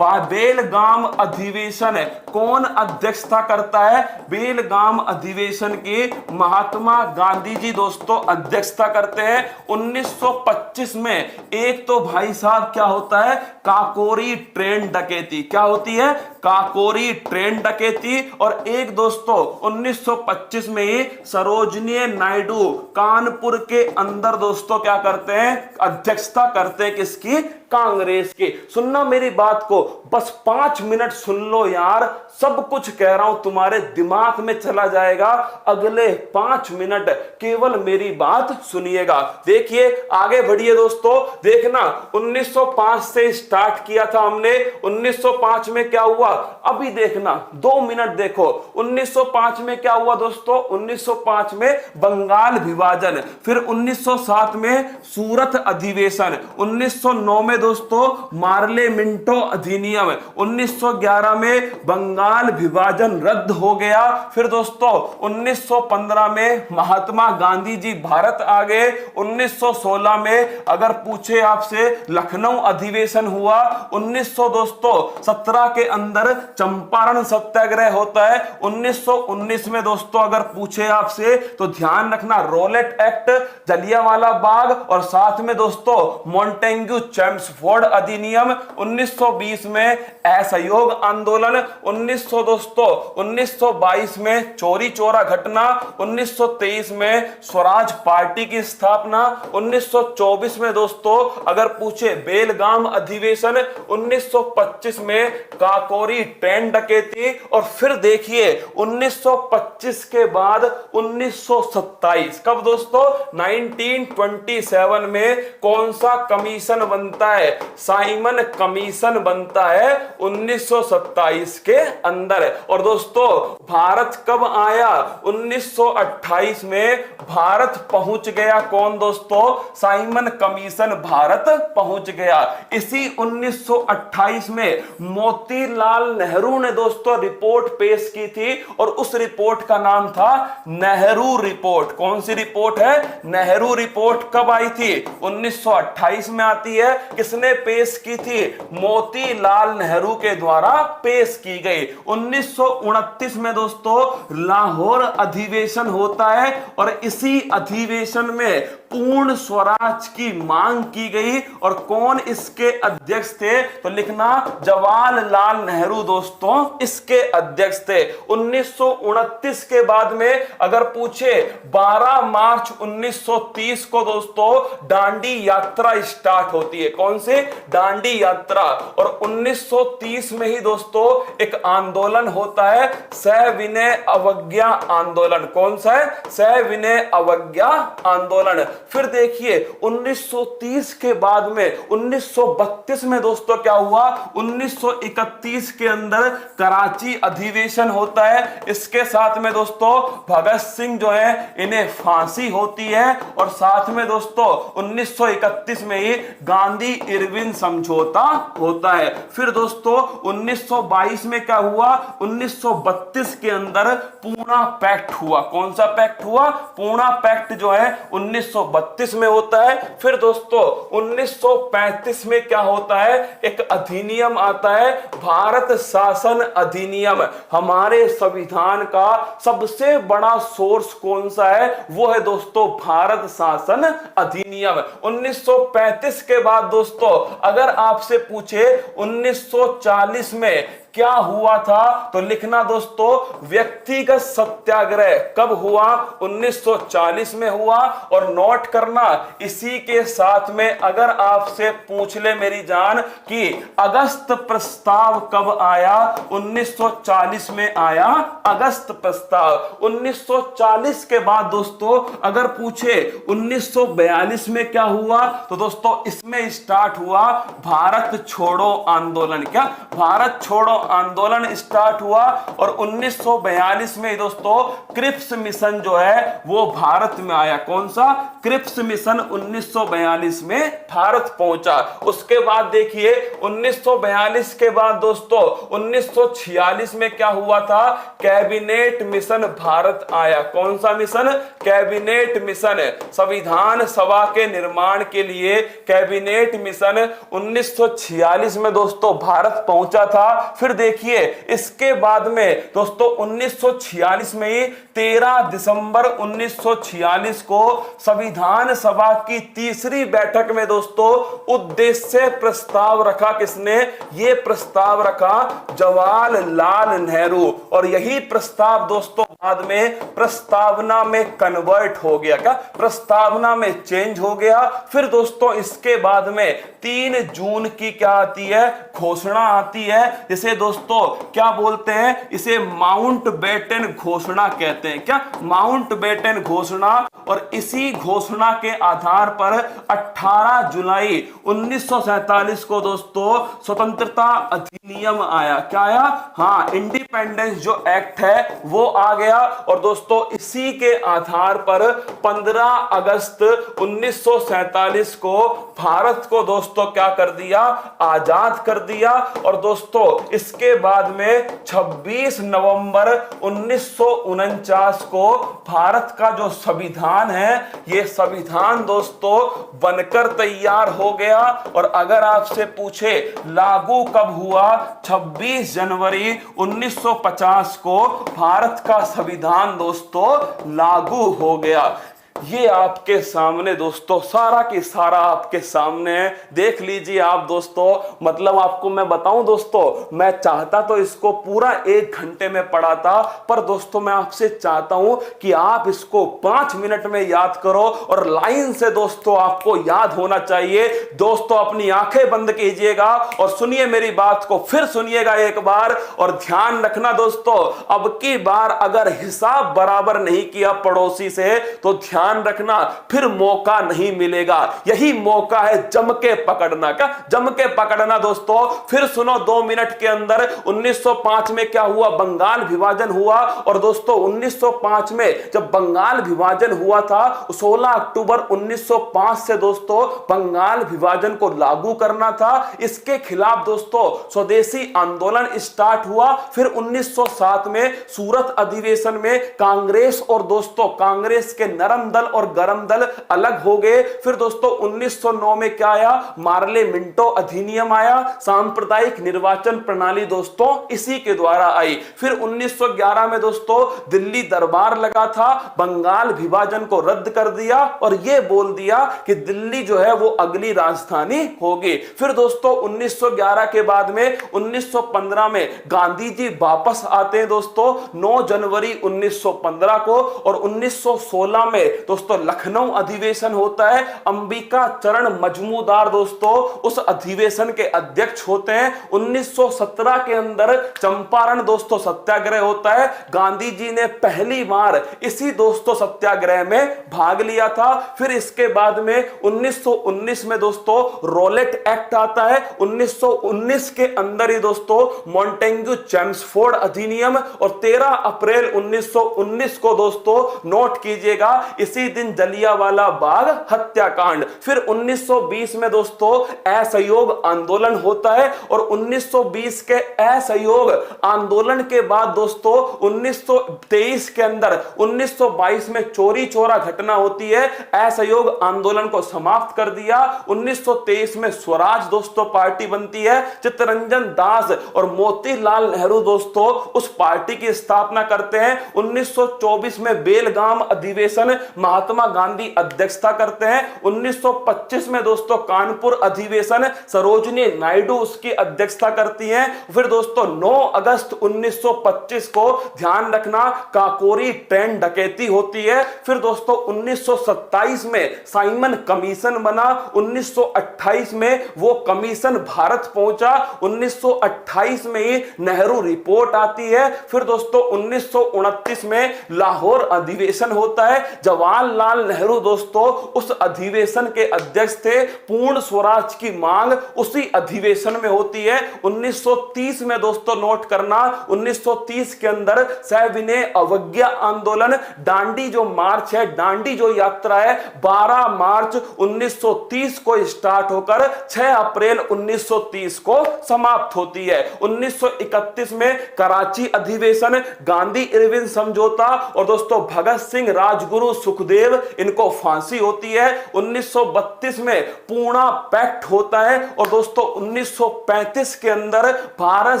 A: बेलगाम अधिवेशन है। कौन अध्यक्षता करता है? बेलगाम अधिवेशन की महात्मा गांधी जी दोस्तों अध्यक्षता करते हैं। 1925 में एक तो भाई साहब क्या होता है? काकोरी ट्रेन डकैती। क्या होती है? काकोरी ट्रेन डकैती। और एक दोस्तों 1925 में ही सरोजनी नायडू कानपुर के अंदर दोस्तों क्या करते हैं? अध्यक्षता करते हैं। किसकी? कांग्रेस की। सुनना मेरी बात को, बस 5 मिनट सुन लो यार, सब कुछ कह रहा हूं तुम्हारे दिमाग में चला जाएगा। अगले 5 मिनट केवल मेरी बात सुनिएगा। देखिए आगे बढ़िए दोस्तों। देखना 1905 से स्टार्ट किया था हमने। 1905 में क्या हुआ? अभी देखना 2 मिनट देखो। 1905 में क्या हुआ दोस्तों? 1905 में बंगाल विभाजन, फिर 1907 में सूरत अधिवेशन, 1909 में दोस्तों मार्ले मिंटो अधिनियम, 1911 में बंगाल विभाजन रद्द हो गया। फिर दोस्तों 1915 में महात्मा गांधी जी भारत आ गए। 1916 में अगर पूछे आपसे लखनऊ अधिवेशन हुआ। 1917 के अंदर चंपारण सत्याग्रह होता है। 1919 में दोस्तों अगर पूछे आपसे तो ध्यान रखना रोलेट एक्ट, जलियांवाला बाग और साथ में दोस्तों मॉन्टेग्यू चेम्सफोर्ड अधिनियम। 1920 में असहयोग आंदोलन। 1922 में चोरी चोरा घटना। 1923 में स्वराज पार्टी की स्थापना। 1924 में दोस्तों अगर पूछे बेलगाम अधिवेशन। 1925 में काकोरी ट्रेन डकैती। और फिर देखिए 1925 के बाद 1927 कब दोस्तों? 1927 में कौन सा कमीशन बनता है? है? साइमन कमीशन बनता है 1927 के अंदर। और दोस्तों भारत कब आया? 1928 में भारत पहुंच गया। कौन दोस्तों? साइमन कमीशन भारत पहुंच गया। इसी 1928 में मोतीलाल नेहरू ने दोस्तों रिपोर्ट पेश की थी और उस रिपोर्ट का नाम था नेहरू रिपोर्ट। कौन सी रिपोर्ट है? नेहरू रिपोर्ट। कब आई थी? 1928 में आती है। किसने पेश की थी? मोतीलाल नेहरू के द्वारा पेश की गई। 1929 में दोस्तों लाहौर अधिवेशन होता है और इसी अधिवेशन में पूर्ण स्वराज की मांग की गई। और कौन इसके अध्यक्ष थे? तो लिखना जवाहरलाल नेहरू दोस्तों इसके अध्यक्ष थे। 1929 के बाद में अगर पूछे 12 मार्च 1930 को दोस्तों दांडी यात्रा स्टार्ट होती है। कौन से? दांडी यात्रा। और 1930 में ही दोस्तों एक आंदोलन होता है सविनय अवज्ञा आंदोलन। कौन सा है? सविनय अवज्ञा आंदोलन। फिर देखिए 1930 के बाद में 1932 में दोस्तों क्या हुआ? 1931 के अंदर कराची अधिवेशन होता है। इसके साथ में दोस्तों भगत सिंह जो है इन्हें फांसी होती है। और साथ में दोस्तों 1931 में ही गांधी इरविन समझौता होता है। फिर दोस्तों 1922 में क्या हुआ? 1932 के अंदर पूना पैक्ट हुआ। कौन सा पैक्ट हुआ? पूना पैक्ट जो है 1932 में होता है। फिर दोस्तों 1935 में क्या होता है? एक अधिनियम आता है भारत शासन अधिनियम। हमारे संविधान का सबसे बड़ा सोर्स कौन सा है? वो है दोस्तों भारत शासन अधिनियम। 1935 के बाद दोस्तों अगर आपसे पूछे 1940 में क्या हुआ था तो लिखना दोस्तों व्यक्तिगत सत्याग्रह। कब हुआ? 1940 में हुआ। और नोट करना इसी के साथ में अगर आपसे पूछ ले मेरी जान कि अगस्त प्रस्ताव कब आया? 1940 में आया अगस्त प्रस्ताव। 1940 के बाद दोस्तों अगर पूछे 1942 में क्या हुआ तो दोस्तों इसमें स्टार्ट हुआ भारत छोड़ो आंदोलन। क्या? भारत छोड़ो आंदोलन स्टार्ट हुआ। और 1942 में दोस्तों क्रिप्स मिशन जो है वो भारत में आया। कौन सा? क्रिप्स मिशन 1942 में भारत पहुंचा। उसके बाद देखिए 1942 के बाद दोस्तों 1946 में क्या हुआ था? कैबिनेट मिशन भारत आया। कौन सा मिशन? Cabinet mission. संविधान सभा के निर्माण के लिए कैबिनेट मिशन 1946 में दोस्तों भारत पहुंचा था। फिर देखिए इसके बाद में दोस्तों 1946 में ही 13 दिसंबर 1946 को संविधान सभा की तीसरी बैठक में दोस्तों उद्देश्य प्रस्ताव रखा। किसने ये प्रस्ताव रखा? जवाहरलाल नेहरू। और यही प्रस्ताव दोस्तों बाद में प्रस्तावना में कन्वर्ट हो गया। क्या? प्रस्तावना में चेंज हो गया। फिर दोस्तों इसके बाद में 3 जून की क्या आती है? घोषणा आती है। जिसे दोस्तों क्या बोलते हैं? इसे माउंटबेटन घोषणा कहते हैं। क्या? माउंटबेटन घोषणा। और इसी घोषणा के आधार पर 18 जुलाई 1947 को दोस्तों स्वतंत्रता अधिनियम आया। क्या आया? हाँ, इंडिपेंडेंस जो एक्ट है वो आ गया। और दोस्तों इसी के आधार पर 15 अगस्त 1947 को भारत को दोस्तों क्या कर दिया? आजाद कर दिया। और दोस्तों इसके बाद में 26 नवंबर 1949 को भारत का जो संविधान है ये संविधान दोस्तों बनकर तैयार हो गया। और अगर आपसे पूछे लागू कब हुआ? 26 जनवरी 1950 को भारत का संविधान दोस्तों लागू हो गया। ये आपके सामने दोस्तों सारा की सारा आपके सामने है। देख लीजिए आप दोस्तों। मतलब आपको मैं बताऊं दोस्तों, मैं चाहता तो इसको पूरा 1 घंटे में पढ़ाता, पर दोस्तों मैं आपसे चाहता हूं कि आप इसको 5 मिनट में याद करो और लाइन से दोस्तों आपको याद होना चाहिए। दोस्तों अपनी आंखें बंद कीजिएगा और सुनिए मेरी बात को, फिर सुनिएगा एक बार। और ध्यान रखना दोस्तों, अब की बार अगर हिसाब बराबर नहीं किया पड़ोसी से तो ध्यान ध्यान रखना फिर मौका नहीं मिलेगा। यही मौका है जम के पकड़ना। क्या जम के पकड़ना दोस्तों? फिर सुनो 2 मिनट के अंदर 1905 में क्या हुआ? बंगाल विभाजन हुआ। और दोस्तों 1905 में जब बंगाल विभाजन हुआ था, 16 अक्टूबर 1905 से दोस्तों बंगाल विभाजन को लागू करना था। इसके खिलाफ दोस्तों स्वदेशी आंदोलन स्टार्ट हुआ। फिर 1907 में सूरत अधिवेशन में कांग्रेस और दोस्तों कांग्रेस के नरम दल और गरम दल अलग हो गए। फिर दोस्तों 1909 में क्या आया? मार्ले मिंटो अधिनियम आया। सांप्रदायिक निर्वाचन प्रणाली दोस्तों इसी के द्वारा आई। फिर 1911 में दोस्तों दिल्ली दरबार लगा था, बंगाल विभाजन को रद्द कर दिया और यह बोल दिया कि दिल्ली जो है वो अगली राजधानी होगी। फिर दोस्तों 1911 के बाद में 1915 में गांधी जी वापस आते हैं दोस्तों 9 जनवरी 1915 को। और 1916 में दोस्तों लखनऊ अधिवेशन होता है। अंबिका चरण मजमूदार दोस्तों उस अधिवेशन के अध्यक्ष होते हैं। 1917 के अंदर चंपारण दोस्तों सत्याग्रह होता है। गांधी जी ने पहली बार इसी दोस्तों सत्याग्रह में भाग लिया था। फिर इसके बाद में 1919 में दोस्तों रोलेट एक्ट आता है। 1919 के अंदर ही दोस्तों मॉन्टेग्यू चेम्सफोर्ड अधिनियम। और 13 अप्रैल 1919 को दोस्तों नोट कीजिएगा, इसी दिन जलियांवाला बाग हत्याकांड। फिर 1920 में दोस्तों असहयोग आंदोलन होता है। और 1920 के असहयोग आंदोलन के बाद दोस्तों 1923 के अंदर 1922 में चोरी चोरा घटना होती है। असहयोग आंदोलन को समाप्त कर दिया। 1923 में स्वराज दोस्तों पार्टी बनती है। चित्तरंजन दास और मोतीलाल नेहरू दोस्तों उस पार्टी की स्थापना करते हैं। 1924 में बेलगाम अधिवेशन महात्मा गांधी अध्यक्षता करते हैं। 1925 में दोस्तों कानपुर अधिवेशन सरोजनी नायडू उसकी अध्यक्षता करती हैं। फिर दोस्तों 9 अगस्त 1925 को ध्यान रखना काकोरी ट्रेन डकैती होती है। फिर दोस्तों 1927 में साइमन कमीशन बना। 1928 में वो कमीशन भारत पहुंचा। 1928 में ही नेहरू रिपोर्ट आती है। फिर दोस्तों 1929 में लाहौर अधिवेशन होता है। जवाहरलाल नेहरू दोस्तों उस अधिवेशन के अध्यक्ष थे। पूर्ण स्वराज की मांग उसी अधिवेशन में होती है। 1930 में दोस्तों नोट करना 1930 के अंदर सविनय अवज्ञा आंदोलन, दांडी जो मार्च है, दांडी जो यात्रा है 12 मार्च 1930 को स्टार्ट होकर 6 अप्रैल 1930 को समाप्त होती है। 1931 में कराची अधिवेशन, गांधी इरविन समझौता और दोस्तों भगत सिंह, राजगुरु, सुखदेव इनको फांसी होती है। 1932 में पूना पैक्ट होता है। और दोस्तों 1935 के अंदर भारत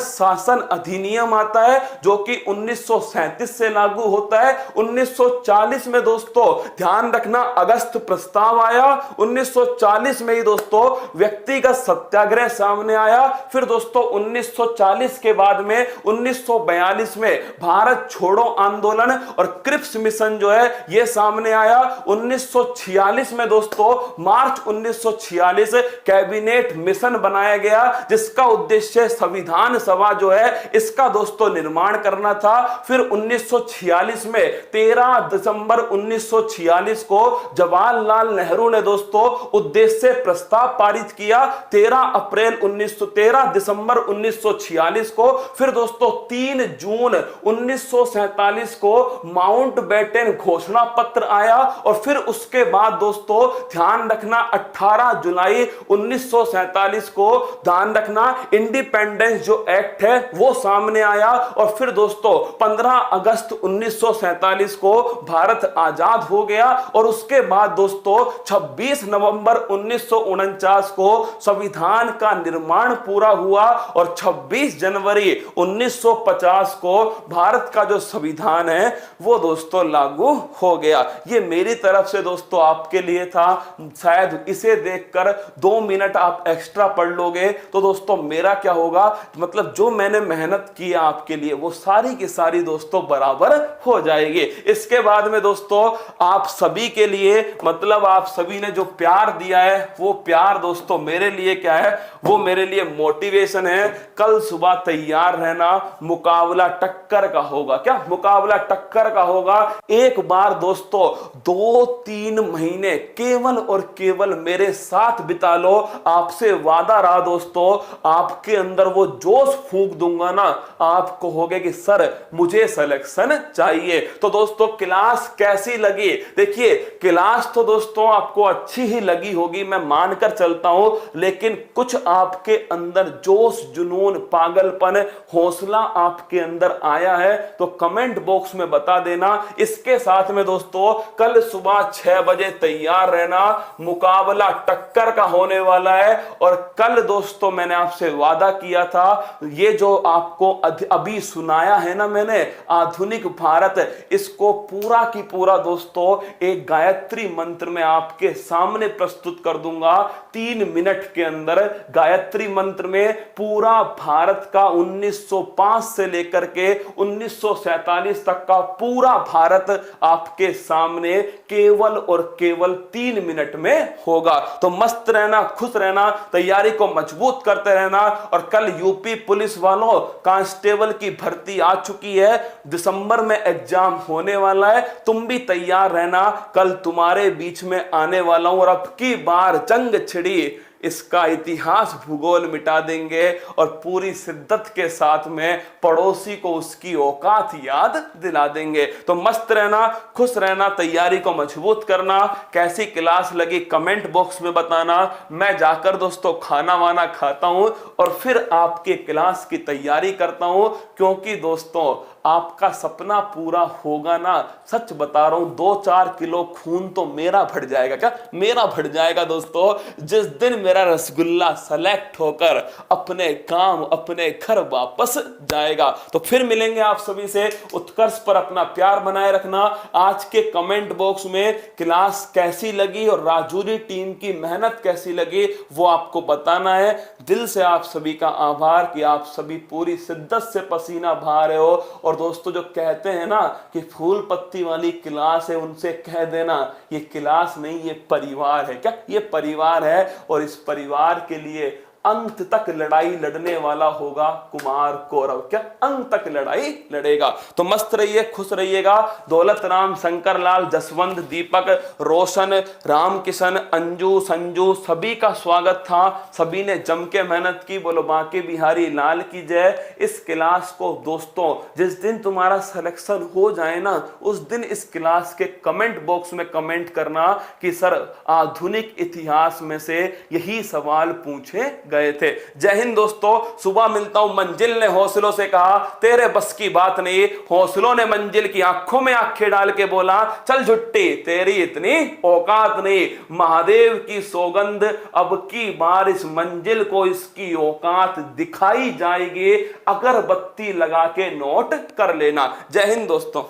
A: शासन अधिनियम आता है जो कि 1937 से लागू होता है। 1940 में दोस्तों ध्यान रखना अगस्त प्रस्ताव आया। 1940 में ही दोस्तों व्यक्तिगत सत्याग्रह सामने आया। फिर दोस्तों 1940 के बाद में 1942 में भारत छोड़ो आंदोलन और क्रिप्स मिशन जो है यह सामने आया। 1946 में दोस्तों मार्च 1946 कैबिनेट मिशन बनाया गया जिसका उद्देश्य संविधान सभा जो है इसका दोस्तों निर्माण करना था। फिर 1946 में 13 दिसंबर 1946 को जवाहरलाल नेहरू ने दोस्तों उद्देश्य प्रस्ताव पारित किया। 13 दिसंबर 1946 को। फिर दोस्तों 3 जून 1947 को माउंटबेटन घोषणा पत्र आया। और फिर उसके बाद दोस्तों ध्यान रखना 18 जुलाई 1947 को ध्यान रखना इंडिपेंडेंस जो एक्ट है वो सामने आया। और फिर दोस्तों 15 अगस्त 1947 को भारत आजाद हो गया। और उसके बाद दोस्तों 26 नवंबर 1949 को संविधान का निर्माण पूरा हुआ। और 26 जनवरी 1950 को भारत का जो संविधान है वो दोस्तों लागू हो गया। ये मेरी तरफ से दोस्तों आपके लिए था। शायद इसे देखकर 2 मिनट आप एक्स्ट्रा पढ़ लोगे तो दोस्तों मेरा क्या होगा, मतलब जो मैंने मेहनत की आपके लिए वो सारी की सारी दोस्तों बराबर हो जाएगी। इसके बाद में दोस्तों आप सभी के लिए, मतलब आप सभी ने जो प्यार दिया है वो प्यार दोस्तों मेरे लिए क्या है, वो मेरे लिए मोटिवेशन है। कल सुबह तैयार रहना, मुकाबला टक्कर का होगा। क्या मुकाबला टक्कर का होगा। एक बार दोस्तों 2-3 महीने केवल और केवल मेरे साथ बिता लो। आपसे वादा रहा दोस्तों, आपके अंदर वो जोश फूंक दूंगा ना, आप कहोगे कि सर मुझे सिलेक्शन चाहिए। तो दोस्तों क्लास कैसी लगी? देखिए क्लास तो दोस्तों आपको अच्छी ही लगी होगी, मैं मानकर चलता हूं, लेकिन कुछ आपके अंदर जोश, जुनून, पागलपन, हौसला आपके अंदर आया है तो कमेंट बॉक्स में बता देना। इसके साथ में दोस्तों कल सुबह 6 बजे तैयार रहना, मुकाबला टक्कर का होने वाला है। और कल दोस्तों मैंने आपसे वादा किया था, ये जो आपको अभी सुनाया है ना मैंने, आधुनिक भारत, इसको पूरा की पूरा दोस्तों एक गायत्री मंत्र में आपके सामने प्रस्तुत कर दूंगा 3 मिनट के अंदर। गायत्री मंत्र में पूरा भारत का 1905 से लेकर के 1947 तक का पूरा भारत आपके सामने केवल और केवल 3 मिनट में होगा। तो मस्त रहना, खुश रहना, तैयारी को मजबूत करते रहना। और कल यूपी पुलिस वालों कांस्टेबल की भर्ती आ चुकी है, दिसंबर में एग्जाम होने वाला है, तुम भी तैयार रहना। कल तुम्हारे बीच में आने वाला हूं और अब की बार जंग छिड़ी, इसका इतिहास भूगोल मिटा देंगे और पूरी शिद्दत के साथ में पड़ोसी को उसकी औकात याद दिला देंगे। तो मस्त रहना, खुश रहना, तैयारी को मजबूत करना। कैसी क्लास लगी कमेंट बॉक्स में बताना। मैं जाकर दोस्तों खाना वाना खाता हूं और फिर आपके क्लास की तैयारी करता हूं, क्योंकि दोस्तों आपका सपना पूरा होगा ना, सच बता रहा हूं 2-4 किलो खून तो मेरा बढ़ जाएगा। क्या मेरा बढ़ जाएगा दोस्तों जिस दिन मेरा रसगुल्ला सेलेक्ट होकर अपने काम, अपने घर वापस जाएगा। तो फिर मिलेंगे आप सभी से। उत्कर्ष पर अपना प्यार बनाए रखना। आज के कमेंट बॉक्स में क्लास कैसी लगी और राजूरी टीम की मेहनत कैसी लगी वो आपको बताना है। दिल से आप सभी का आभार कि आप सभी पूरी शिद्दत से पसीना बहा रहे हो। और दोस्तों जो कहते हैं ना कि फूल पत्ती वाली क्लास है, उनसे कह देना ये क्लास नहीं, ये परिवार है। क्या ये परिवार है? और इस परिवार के लिए अंत तक लड़ाई लड़ने वाला होगा कुमार कौरव। क्या अंत तक लड़ाई लड़ेगा। तो मस्त रहिए, खुश रहिएगा। दौलत राम, शंकर लाल, जसवंत, दीपक, रोशन, राम किशन, अंजू, संजू, सभी का स्वागत था। सभी ने जम के मेहनत की। बोलो बांके बिहारी लाल की जय। इस क्लास को दोस्तों जिस दिन तुम्हारा सिलेक्शन हो जाए ना, उस दिन इस क्लास के कमेंट बॉक्स में कमेंट करना कि सर आधुनिक इतिहास में से यही सवाल पूछे गए थे। जय हिंद दोस्तों। सुबह मिलता हूं। मंजिल ने हौसलों से कहा तेरे बस की बात नहीं, हौसलों ने मंजिल की आंखों में आंखें डाल के बोला चल झुट्टी तेरी इतनी औकात नहीं। महादेव की सौगंध, अब की बार इस मंजिल को इसकी औकात दिखाई जाएगी। अगरबत्ती लगा के नोट कर लेना। जय हिंद दोस्तों।